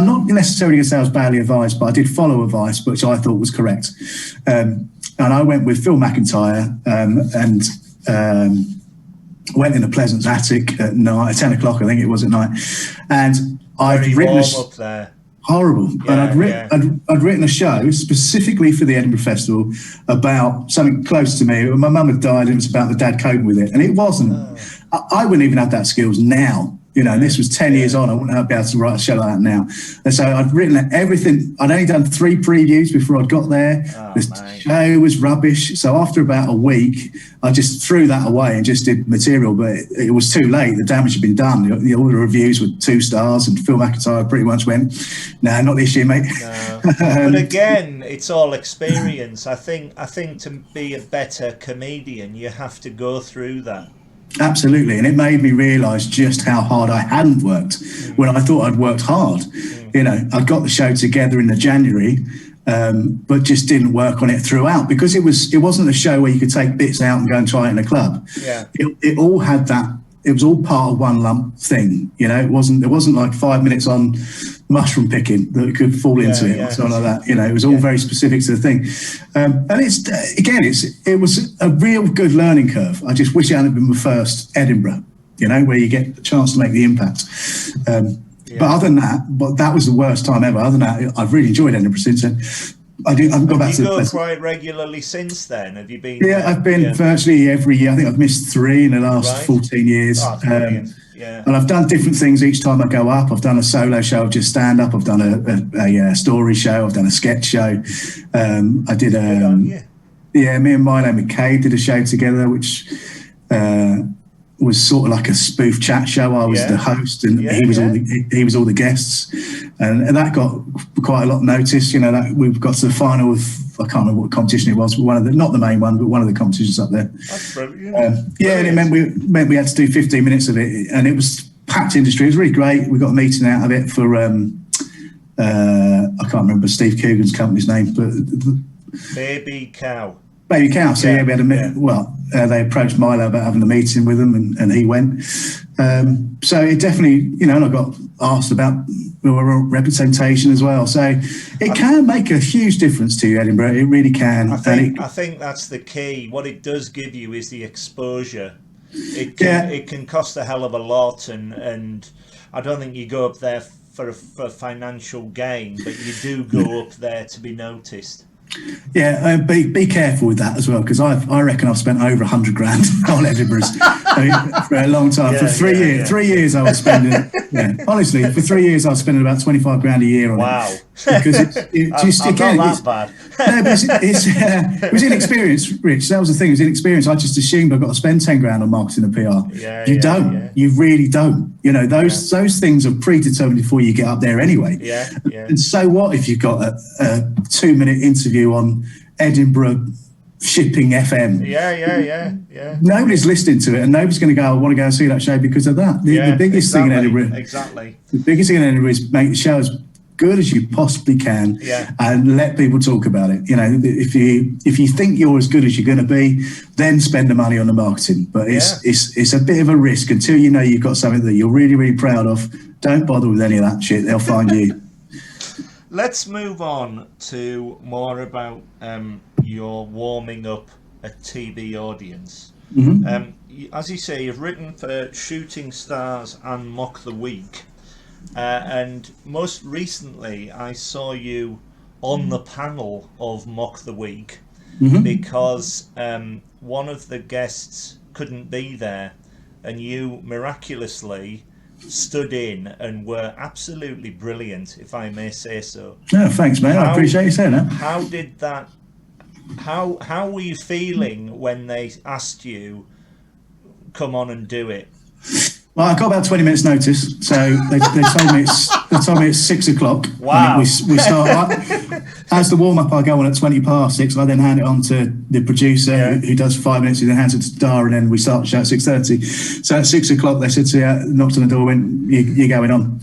not necessarily going to say I was badly advised, but I did follow advice, which I thought was correct. And I went with Phil McIntyre and went in a Pleasance attic at night, at 10 o'clock, I think it was at night. And I'd written up there. Horrible. Yeah, and I'd written a show specifically for the Edinburgh Festival about something close to me. My mum had died and it was about the dad coping with it. And it wasn't. I wouldn't even have that skills now. And this was 10 years on. I wouldn't be able to write a show like that now. And so I'd written everything. I'd only done 3 previews before I'd got there. The show was rubbish. So after about a week, I just threw that away and just did material. But it was too late. The damage had been done. All the reviews were 2 stars, and Phil McIntyre pretty much went, "No, not this year, mate." No. But again, it's all experience. I think to be a better comedian, you have to go through that. Absolutely, and it made me realise just how hard I hadn't worked when I thought I'd worked hard. I got the show together in the January, but just didn't work on it throughout because it wasn't a show where you could take bits out and go and try it in a club. Yeah, it all had that. It was all part of one lump thing. It wasn't like 5 minutes on mushroom picking that could fall into it or something like that. It was all very specific to the thing. And it was a real good learning curve. I just wish it hadn't been my first Edinburgh, where you get a chance to make the impact. But other than that, that was the worst time ever. Other than that, I've really enjoyed Edinburgh since then. I've gone back to the place. Quite regularly since then. Have you been? Yeah, I've been virtually every year. I think I've missed 3 in the last 14 years. Oh, brilliant. Yeah. And I've done different things each time I go up. I've done a solo show, just stand up. I've done a story show. I've done a sketch show. I did me and Milo McCabe did a show together, which was sort of like a spoof chat show. I was the host, and he was all the guests, and that got quite a lot of notice. That we've got to the final of, I can't remember what competition it was, but not the main one, but one of the competitions up there. That's brilliant. And it meant we had to do 15 minutes of it, and it was packed industry. It was really great. We got a meeting out of it for I can't remember Steve Coogan's company's name, but Baby Cow. Baby Cow. So we had a meeting. Well, they approached Milo about having a meeting with them, and he went. So it definitely, and I got asked about representation as well. So it can make a huge difference to you, Edinburgh. It really can. I think that's the key. What it does give you is the exposure. It can cost a hell of a lot, and I don't think you go up there for financial gain, but you do go up there to be noticed. Yeah, be careful with that as well, because I reckon I've spent over 100 grand on Edinburgh's for a long time. For 3 years, 3 years I was spending. Honestly, for 3 years I was spending about 25 grand a year on it. Because I'm not that bad. No, but it was inexperience, Rich. That was the thing. It was inexperience. I just assumed I've got to spend 10 grand on marketing and PR. You don't. You really don't. Those things are predetermined before you get up there anyway. And so what if you've got a 2-minute interview on Edinburgh shipping FM? Yeah. Nobody's listening to it, and nobody's going to go, I want to go and see that show because of that. The biggest thing in Edinburgh. Exactly. The biggest thing in Edinburgh is make the show as good as you possibly can, and let people talk about it. If you think you're as good as you're going to be, then spend the money on the marketing. But it's a bit of a risk until you've got something that you're really, really proud of. Don't bother with any of that shit. They'll find you. Let's move on to more about your warming up a TV audience. Mm-hmm. As you say, you've written for Shooting Stars and Mock the Week. And most recently, I saw you on the panel of Mock the Week because one of the guests couldn't be there, and you miraculously stood in and were absolutely brilliant, if I may say so. No, thanks, mate. I appreciate you saying that. How did that? How were you feeling when they asked you, "Come on and do it"? Well, I got about 20 minutes notice, so they told me it's 6 o'clock. Wow. We start, as the warm-up, I go on at 20 past 6. I then hand it on to the producer who does 5 minutes, who then hands it to Dar, and then we start the show at 6:30. So at 6 o'clock, they said to you, knocked on the door, went, you're going on.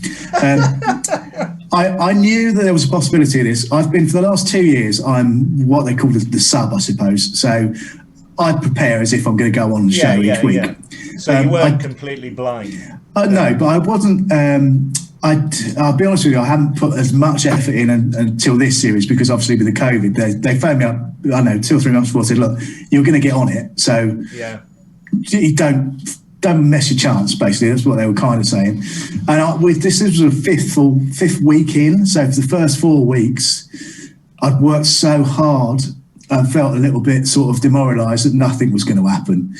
I knew that there was a possibility of this. I've been, for the last 2 years, I'm what they call the sub, I suppose. So I'd prepare as if I'm going to go on the show each week. Yeah. So you weren't completely blind. No, but I wasn't. I'll be honest with you, I haven't put as much effort in until this series because obviously with the COVID, they phoned me up, I don't know, 2 or 3 months before, said, look, you're going to get on it. So you don't mess your chance, basically. That's what they were kind of saying. And this was a fifth week in. So for the first 4 weeks, I'd worked so hard and felt a little bit sort of demoralised that nothing was going to happen.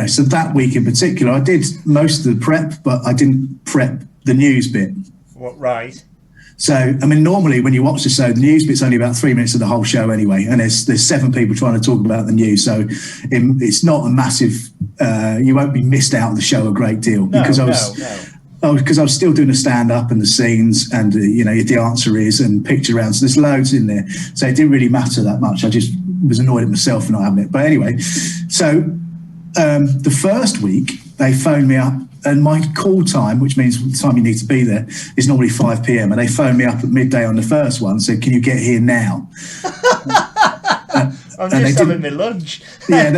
So that week in particular, I did most of the prep, but I didn't prep the news bit. What, right. So, I mean, normally when you watch the show, the news bit's only about 3 minutes of the whole show anyway, and there's 7 people trying to talk about the news, so it's not a massive. You won't be missed out on the show a great deal because I was still doing the stand up and the scenes and the answer is and picture rounds. So there's loads in there, so it didn't really matter that much. I just was annoyed at myself for not having it. But anyway, so the first week they phoned me up. And my call time, which means the time you need to be there, is normally 5 p.m. And they phoned me up at midday on the first one, said, "Can you get here now?" I'm just having my lunch. But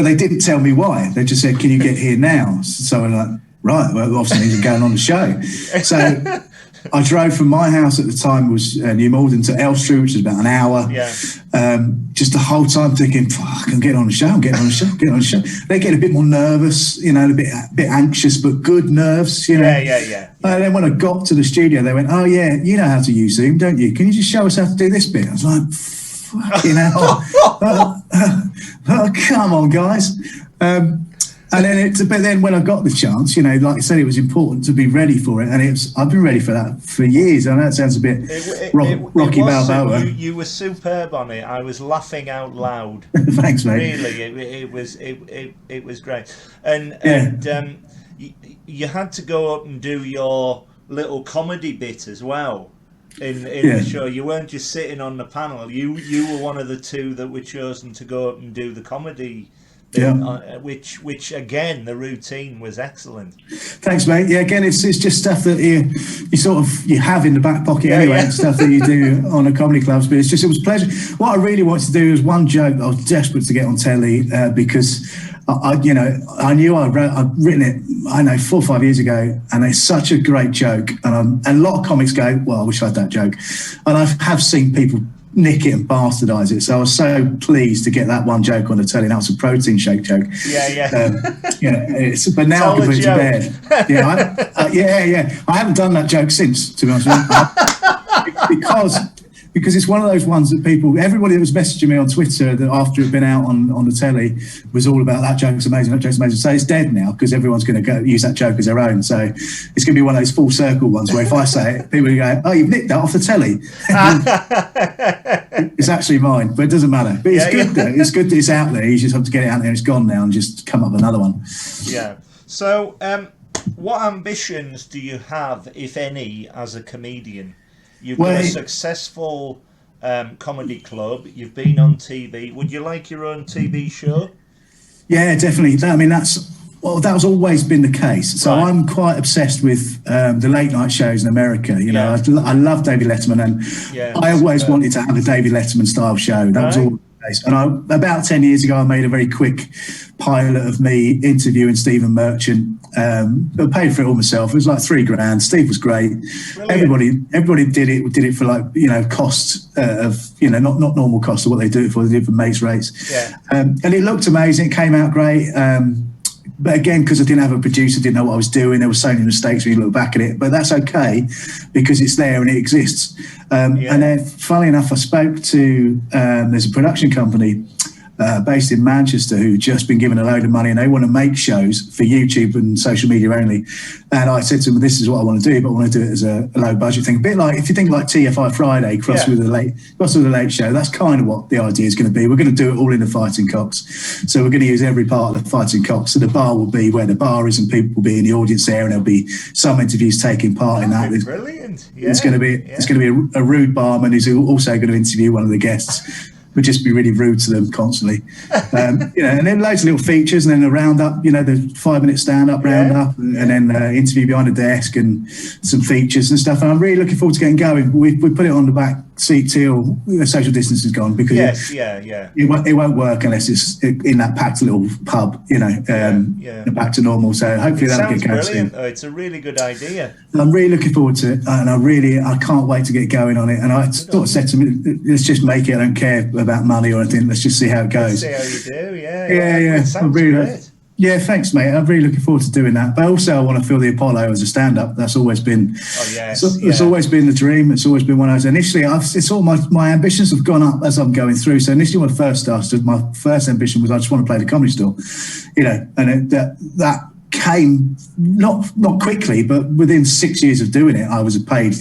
they didn't tell me why. They just said, "Can you get here now?" So I'm like, right, well, obviously he's going on the show. So I drove from my house at the time was New Malden to Elstree, which is about an hour. Just the whole time thinking, fuck, I'm getting on the show, They get a bit more nervous, a bit anxious, but good nerves, Yeah. And then when I got to the studio, they went, "Oh yeah, you know how to use Zoom, don't you? Can you just show us how to do this bit?" I was like, fucking hell. Come on, guys. And then when I got the chance, like I said, it was important to be ready for it, and I've been ready for that for years. I know it sounds a bit Rocky Balboa. You were superb on it. I was laughing out loud. Thanks, mate. Really, it was great, and you had to go up and do your little comedy bit as well in the show. You weren't just sitting on the panel. You were one of the 2 that were chosen to go up and do the comedy. Which again, the routine was excellent. Thanks, mate. Yeah, again, it's just stuff that you have in the back pocket anyway. And stuff that you do on a comedy clubs. But it was a pleasure. What I really wanted to do was one joke. I was desperate to get on telly because I knew I'd written it 4 or 5 years ago, and it's such a great joke. And a lot of comics go, "Well, I wish I had that joke," and I have seen people nick it and bastardise it. So I was so pleased to get that one joke on the telly. That was a protein shake joke. But now I can put it to bed. I haven't done that joke since, to be honest with you. Because it's one of those ones that everybody that was messaging me on Twitter that after it had been out on the telly was all about that joke's amazing. So it's dead now because everyone's going to go use that joke as their own. So it's going to be one of those full circle ones where if I say it, people go, "Oh, you've nicked that off the telly." It's actually mine, but it doesn't matter. But it's good though. It's good that it's out there. You just have to get it out there. It's gone now and just come up with another one. Yeah. So what ambitions do you have, if any, as a comedian? You've got a successful comedy club. You've been on TV. Would you like your own TV show? Yeah, definitely. I mean, that's always been the case. So I'm quite obsessed with the late night shows in America. I love David Letterman, and I always wanted to have a David Letterman style show. That was all the case. And about 10 years ago, I made a very quick pilot of me interviewing Stephen Merchant. I paid for it all myself. It was like $3,000. Steve was great. Brilliant. Everybody did it for cost of not normal cost of what they do it for. They did it for mates rates. And it looked amazing. It came out great. But again, because I didn't have a producer, didn't know what I was doing, there were so many mistakes when you look back at it. But that's okay because it's there and it exists. And then, funnily enough, I spoke to there's a production company based in Manchester who've just been given a load of money and they want to make shows for YouTube and social media only. And I said to them, "This is what I want to do, but I want to do it as a low budget thing." A bit like if you think like TFI Friday crossed with the late show, that's kind of what the idea is going to be. We're going to do it all in the Fighting Cocks. So we're going to use every part of the Fighting Cocks. So the bar will be where the bar is and people will be in the audience there, and there'll be some interviews taking part in that. Brilliant. It's going to be a rude barman who's also going to interview one of the guests. Would just be really rude to them constantly, and then loads of little features, and then a roundup, the 5-minute stand-up roundup, and then interview behind the desk and some features and stuff. And I'm really looking forward to getting going. We put it on the back till social distance is gone, because it won't work unless it's in that packed little pub, back to normal. So hopefully that'll get going soon. It's a really good idea. I'm really looking forward to it, and I can't wait to get going on it. And I sort of said to me, let's just make it. I don't care about money or anything. Let's just see how it goes. Let's see how you do. Yeah. It sounds great. Yeah, thanks, mate. I'm really looking forward to doing that. But also, I want to fill the Apollo as a stand-up. That's always been. It's always been the dream. It's always been one of those. Initially, it's all my ambitions have gone up as I'm going through. So initially, when I first started, my first ambition was I just want to play the Comedy Store, and that came not quickly, but within 6 years of doing it, I was a paid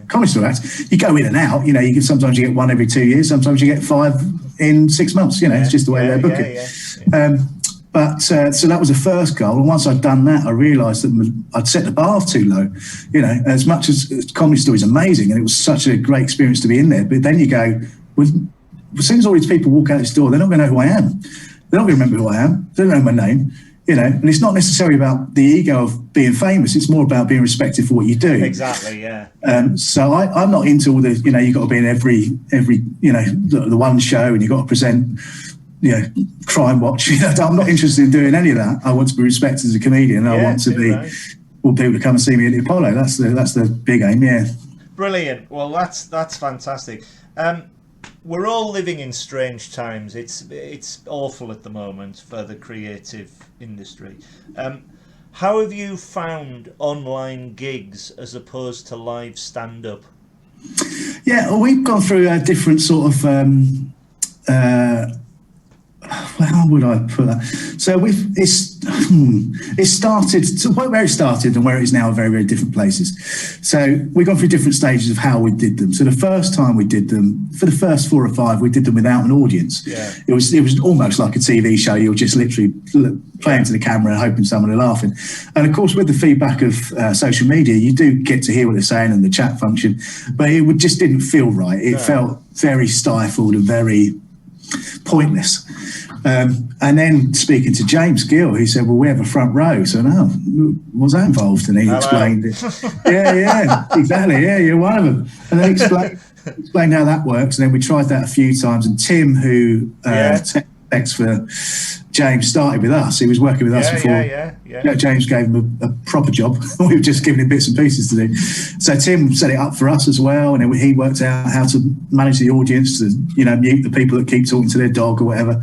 Comedy Store act. You go in and out. Sometimes you get one every 2 years. Sometimes you get 5 in 6 months. It's just the way they book it. But so that was the first goal, and once I'd done that, I realised that I'd set the bar too low. As much as Comedy Store is amazing, and it was such a great experience to be in there, but then you go, well, as soon as all these people walk out this door, they're not going to know who I am. They're not going to remember who I am. They don't know my name. And it's not necessarily about the ego of being famous. It's more about being respected for what you do. Exactly, yeah. So I'm not into all the, you've got to be in every the one show, and you've got to present, Crime Watch. I'm not interested in doing any of that. I want to be respected as a comedian. I want to be all people to come and see me at the Apollo. That's the big aim. Yeah. Brilliant. Well, that's fantastic. We're all living in strange times. It's awful at the moment for the creative industry. How have you found online gigs as opposed to live stand-up? Yeah, well, we've gone through a different sort of. How would I put that? So it started, so where it started and where it is now are very, very different places. So we've gone through different stages of how we did them. So the first time we did them, for the first 4 or 5, we did them without an audience. Yeah. It was almost like a TV show. You're just literally playing to the camera and hoping someone are laughing. And of course, with the feedback of social media, you do get to hear what they're saying in the chat function, but it just didn't feel right. It felt very stifled and very pointless. And then speaking to James Gill, he said, well, we have a front row. So, no, was that involved? And he explained it. Yeah, exactly. Yeah, you're one of them. And then explained how that works. And then we tried that a few times. And Tim, who texts for James, started with us. He was working with us before. James gave him a proper job. We were just giving him bits and pieces to do. So Tim set it up for us as well, and then he worked out how to manage the audience, to mute the people that keep talking to their dog or whatever.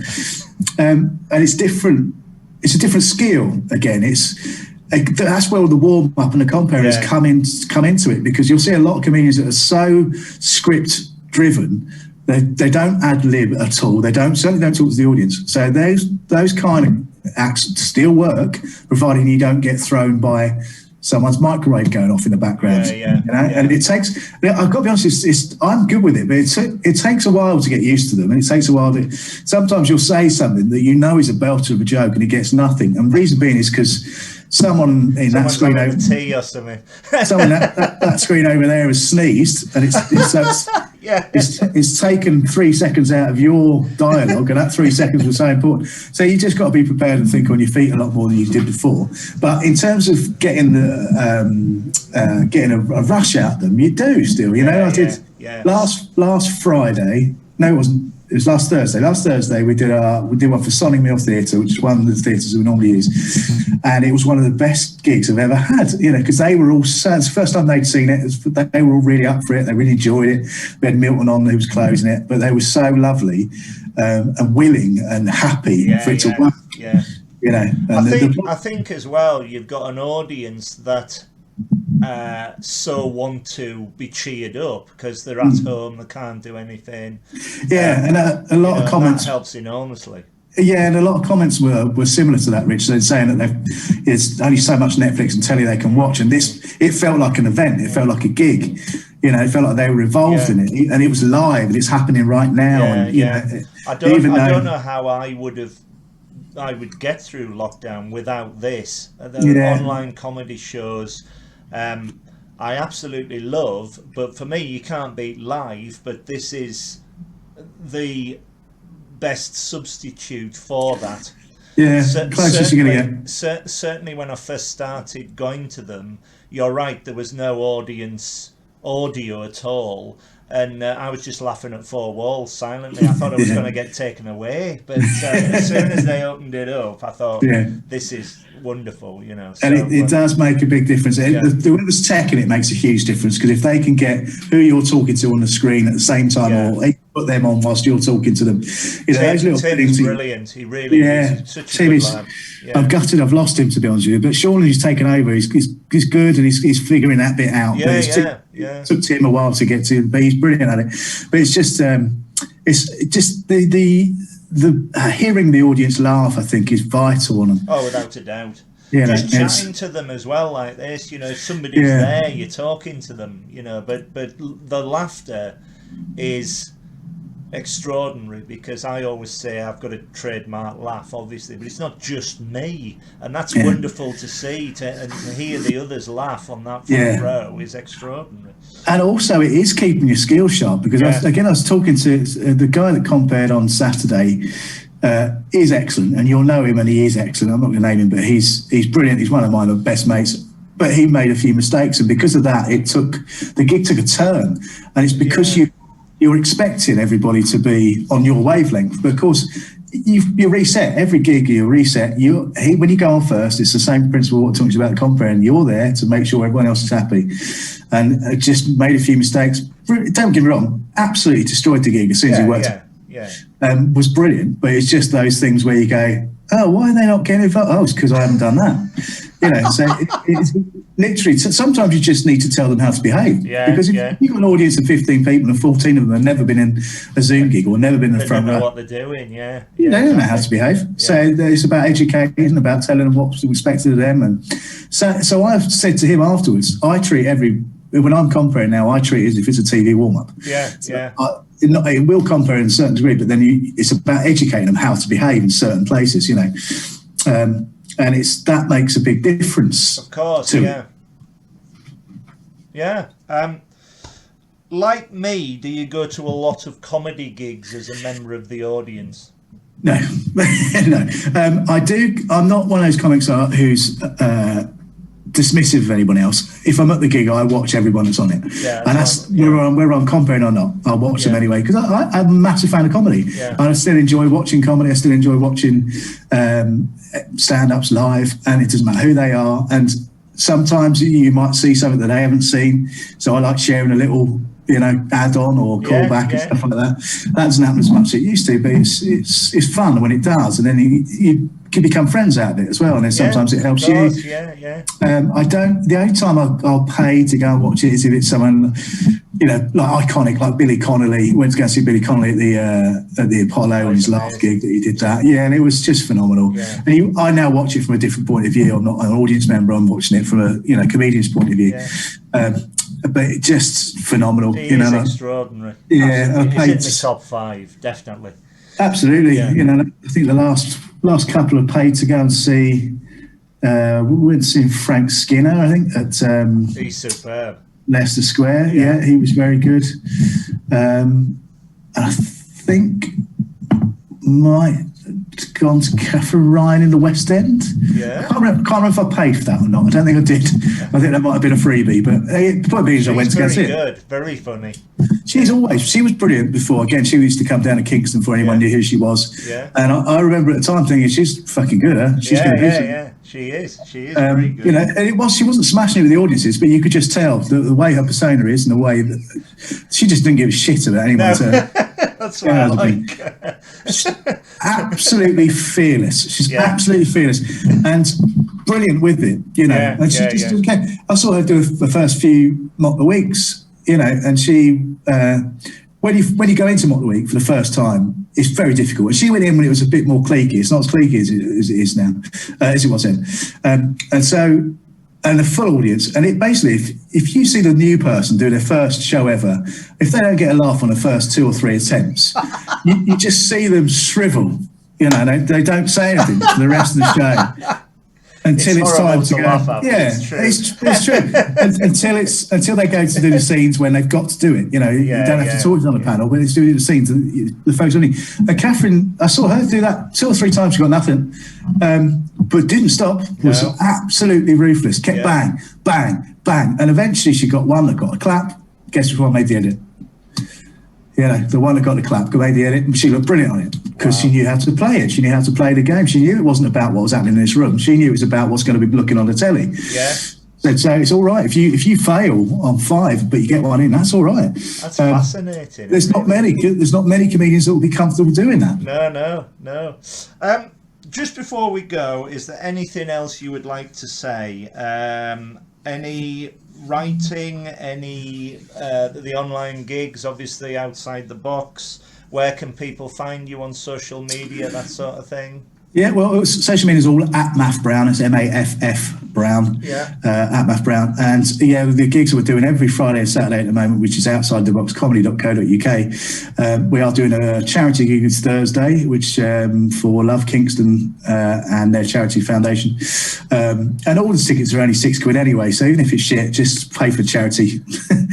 And it's different. It's a different skill. Again, that's where the warm up and the comparers come into it, because you'll see a lot of comedians that are so script driven. They don't ad lib at all. Certainly don't talk to the audience. So those kind of acts still work, providing you don't get thrown by someone's microwave going off in the background. And it takes. I've got to be honest. I'm good with it, but it takes a while to get used to them, and it takes a while to. Sometimes you'll say something that is a belter of a joke, and it gets nothing. And the reason being is because someone in that screen over tea or something. Someone that screen over there has sneezed, and it's taken 3 seconds out of your dialogue, and that 3 seconds was so important. So you just got to be prepared and think on your feet a lot more than you did before. But in terms of getting a rush out of them, you do still. I did last Friday. No, it wasn't. It was last Thursday. Last Thursday we did one for Sonic Mill Theatre, which is one of the theatres we normally use, and it was one of the best gigs I've ever had. Because they were all so. It's the first time they'd seen it. They were all really up for it. They really enjoyed it. We had Milton on, who was closing it, but they were so lovely and willing and happy for it to work. I think as well, you've got an audience that so want to be cheered up because they're at home, they can't do anything. And a lot of comments that helps enormously. Yeah, and a lot of comments were similar to that, Rich. They're saying that there's only so much Netflix and telly they can watch, and it felt like an event. It felt like a gig. It felt like they were involved in it, and it was live, and it's happening right now. I don't know how I would get through lockdown without this. The online comedy shows. I absolutely love, but for me you can't beat live, but this is the best substitute for that. Closest you're going to get. Certainly when I first started going to them, you're right, there was no audience audio at all, And I was just laughing at four walls silently. I thought I was going to get taken away. But as soon as they opened it up, I thought, this is wonderful, you know. So, and it does make a big difference. Whoever's tech in it makes a huge difference, because if they can get who you're talking to on the screen at the same time, or put them on whilst you're talking to them. You know, those little Tim things. is brilliant. He really is. Such a good lad. I'm gutted I've lost him, to be honest with you. But Sean has taken over. He's good, and he's figuring that bit out. It took Tim a while to get to, but he's brilliant at it. But it's just the hearing the audience laugh, I think, is vital on them. Oh, without a doubt. Just chatting to them as well, like this, you know, if somebody's there, you're talking to them, you know, but the laughter is extraordinary, because I always say I've got a trademark laugh, obviously, but it's not just me, and that's wonderful to see, and to hear the others laugh on that front row is extraordinary. And also it is keeping your skills sharp, because I was talking to the guy that compared on Saturday. Is excellent, and you'll know him, and he is excellent. I'm not going to name him, but he's brilliant. He's one of my best mates. But he made a few mistakes, and because of that, the gig took a turn. And it's because you're expecting everybody to be on your wavelength. But of course, you reset every gig. You reset. When you go on first, it's the same principle what talks about the compare, and you're there to make sure everyone else is happy. And I just made a few mistakes. Don't get me wrong, absolutely destroyed the gig as soon as he worked. Was brilliant, but it's just those things where you go, oh, why are they not getting involved? Oh, it's because I haven't done that. You know, so it's literally, sometimes you just need to tell them how to behave. Because if you've got an audience of 15 people and 14 of them have never been in a Zoom gig or never been in the front row. They don't know what they're doing, they don't know how to behave. So it's about educating, about telling them what's expected of them. And so I've said to him afterwards, when I'm comparing now, I treat it as if it's a TV warm-up. It will compare in a certain degree, but then it's about educating them how to behave in certain places, you know. And that makes a big difference. Of course, like me, do you go to a lot of comedy gigs as a member of the audience? No, no. I do. I'm not one of those comics who's dismissive of anyone else. If I'm at the gig, I watch everyone that's on it, and that's whether I'm comparing or not. I'll watch them anyway, because I'm a massive fan of comedy. I still enjoy watching comedy. I still enjoy watching stand-ups live, and it doesn't matter who they are. And sometimes you might see something that they haven't seen, so I like sharing a little, you know, add-on or callback and stuff like that. That doesn't happen as much as it used to, but it's fun when it does, and then you can become friends out of it as well, and then sometimes it helps you. The only time I'll pay to go and watch it is if it's someone, you know, like iconic, like Billy Connolly. Went to go see Billy Connolly at the Apollo on his last gig that he did that. And it was just phenomenal. And I now watch it from a different point of view. I'm not an audience member. I'm watching it from a comedian's point of view. But it's just phenomenal. It is extraordinary. It's in the top 5, definitely. Absolutely. You know, I think the last couple have paid to go and see. We went to see Frank Skinner, I think, at he's superb. Leicester Square. He was very good. I think might have gone to Catherine Ryan in the West End. I can't remember if I paid for that or not. I don't think I did. I think that might have been a freebie, but the point being is I went to go see it. Very good, very funny. She was brilliant before. Again, she used to come down to Kingston before anyone knew who she was. And I remember at the time thinking, she's fucking good, huh? She's going to do something. She is very good. You know, and she wasn't smashing it with the audiences, but you could just tell the way her persona is, and the way that she just didn't give a shit about anyone. That's what I like. Absolutely fearless. She's absolutely fearless and brilliant with it, you know. And she just didn't care. I saw her do the first few Mock the Weeks, you know, and she when you go into Mock the Week for the first time, it's very difficult. And she went in when it was a bit more cliquey. It's not as cliquey as it is now, as it was then. And the full audience, and it basically, if you see the new person do their first show ever, if they don't get a laugh on the first 2 or 3 attempts, you just see them shrivel. You know, they don't say anything for the rest of the show until it's time to go. Laugh at. It's true. until they go to do the scenes when they've got to do it. You know, you don't have to talk on the panel, but it's doing the scenes. The folks only. Catherine, I saw her do that 2 or 3 times. She got nothing, but didn't stop. Was absolutely ruthless. Kept bang, bang, bang, and eventually she got one that got a clap. Guess who made the edit? the one that got the clap, made the edit, and she looked brilliant on it because she knew how to play it. She knew how to play the game. She knew it wasn't about what was happening in this room. She knew it was about what's going to be looking on the telly. Yeah. So it's all right if you fail on 5, but you get one in. That's all right. That's fascinating. There's not many comedians that will be comfortable doing that. No. Just before we go, is there anything else you would like to say? Any writing? Any the online gigs? Obviously, outside the box. Where can people find you on social media? That sort of thing. Yeah, well, social media is all at Maff Brown. It's MAFF Brown. Yeah. At Maff Brown. And yeah, the gigs that we're doing every Friday and Saturday at the moment, which is outside the box comedy.co.uk. We are doing a charity gig this Thursday, which for Love Kingston and their charity foundation. And all the tickets are only £6 anyway. So even if it's shit, just pay for charity.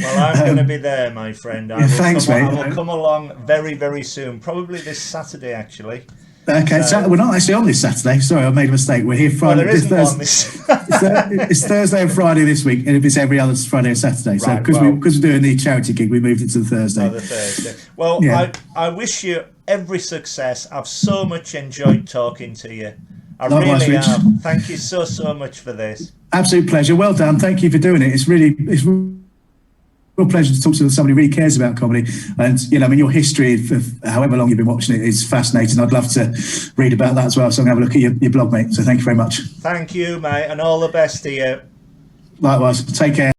Well, I'm going to be there, my friend. Thanks, mate. I will come along very, very soon. Probably this Saturday, actually. Okay, so we're not actually on this Saturday. Sorry, I made a mistake. We're here Friday. Well, there isn't one this. It's Thursday and Friday this week, and if it's every other Friday and Saturday. So because we're doing the charity gig, we moved it to the Thursday. Oh, the Thursday. Well, yeah. I wish you every success. I've so much enjoyed talking to you. I Likewise, really Rich. have. Thank you so much for this. Absolute pleasure. Well done. Thank you for doing it. It's real pleasure to talk to somebody who really cares about comedy. And, your history for however long you've been watching it is fascinating. I'd love to read about that as well. So I'm going to have a look at your blog, mate. So thank you very much. Thank you, mate. And all the best to you. Likewise. Take care.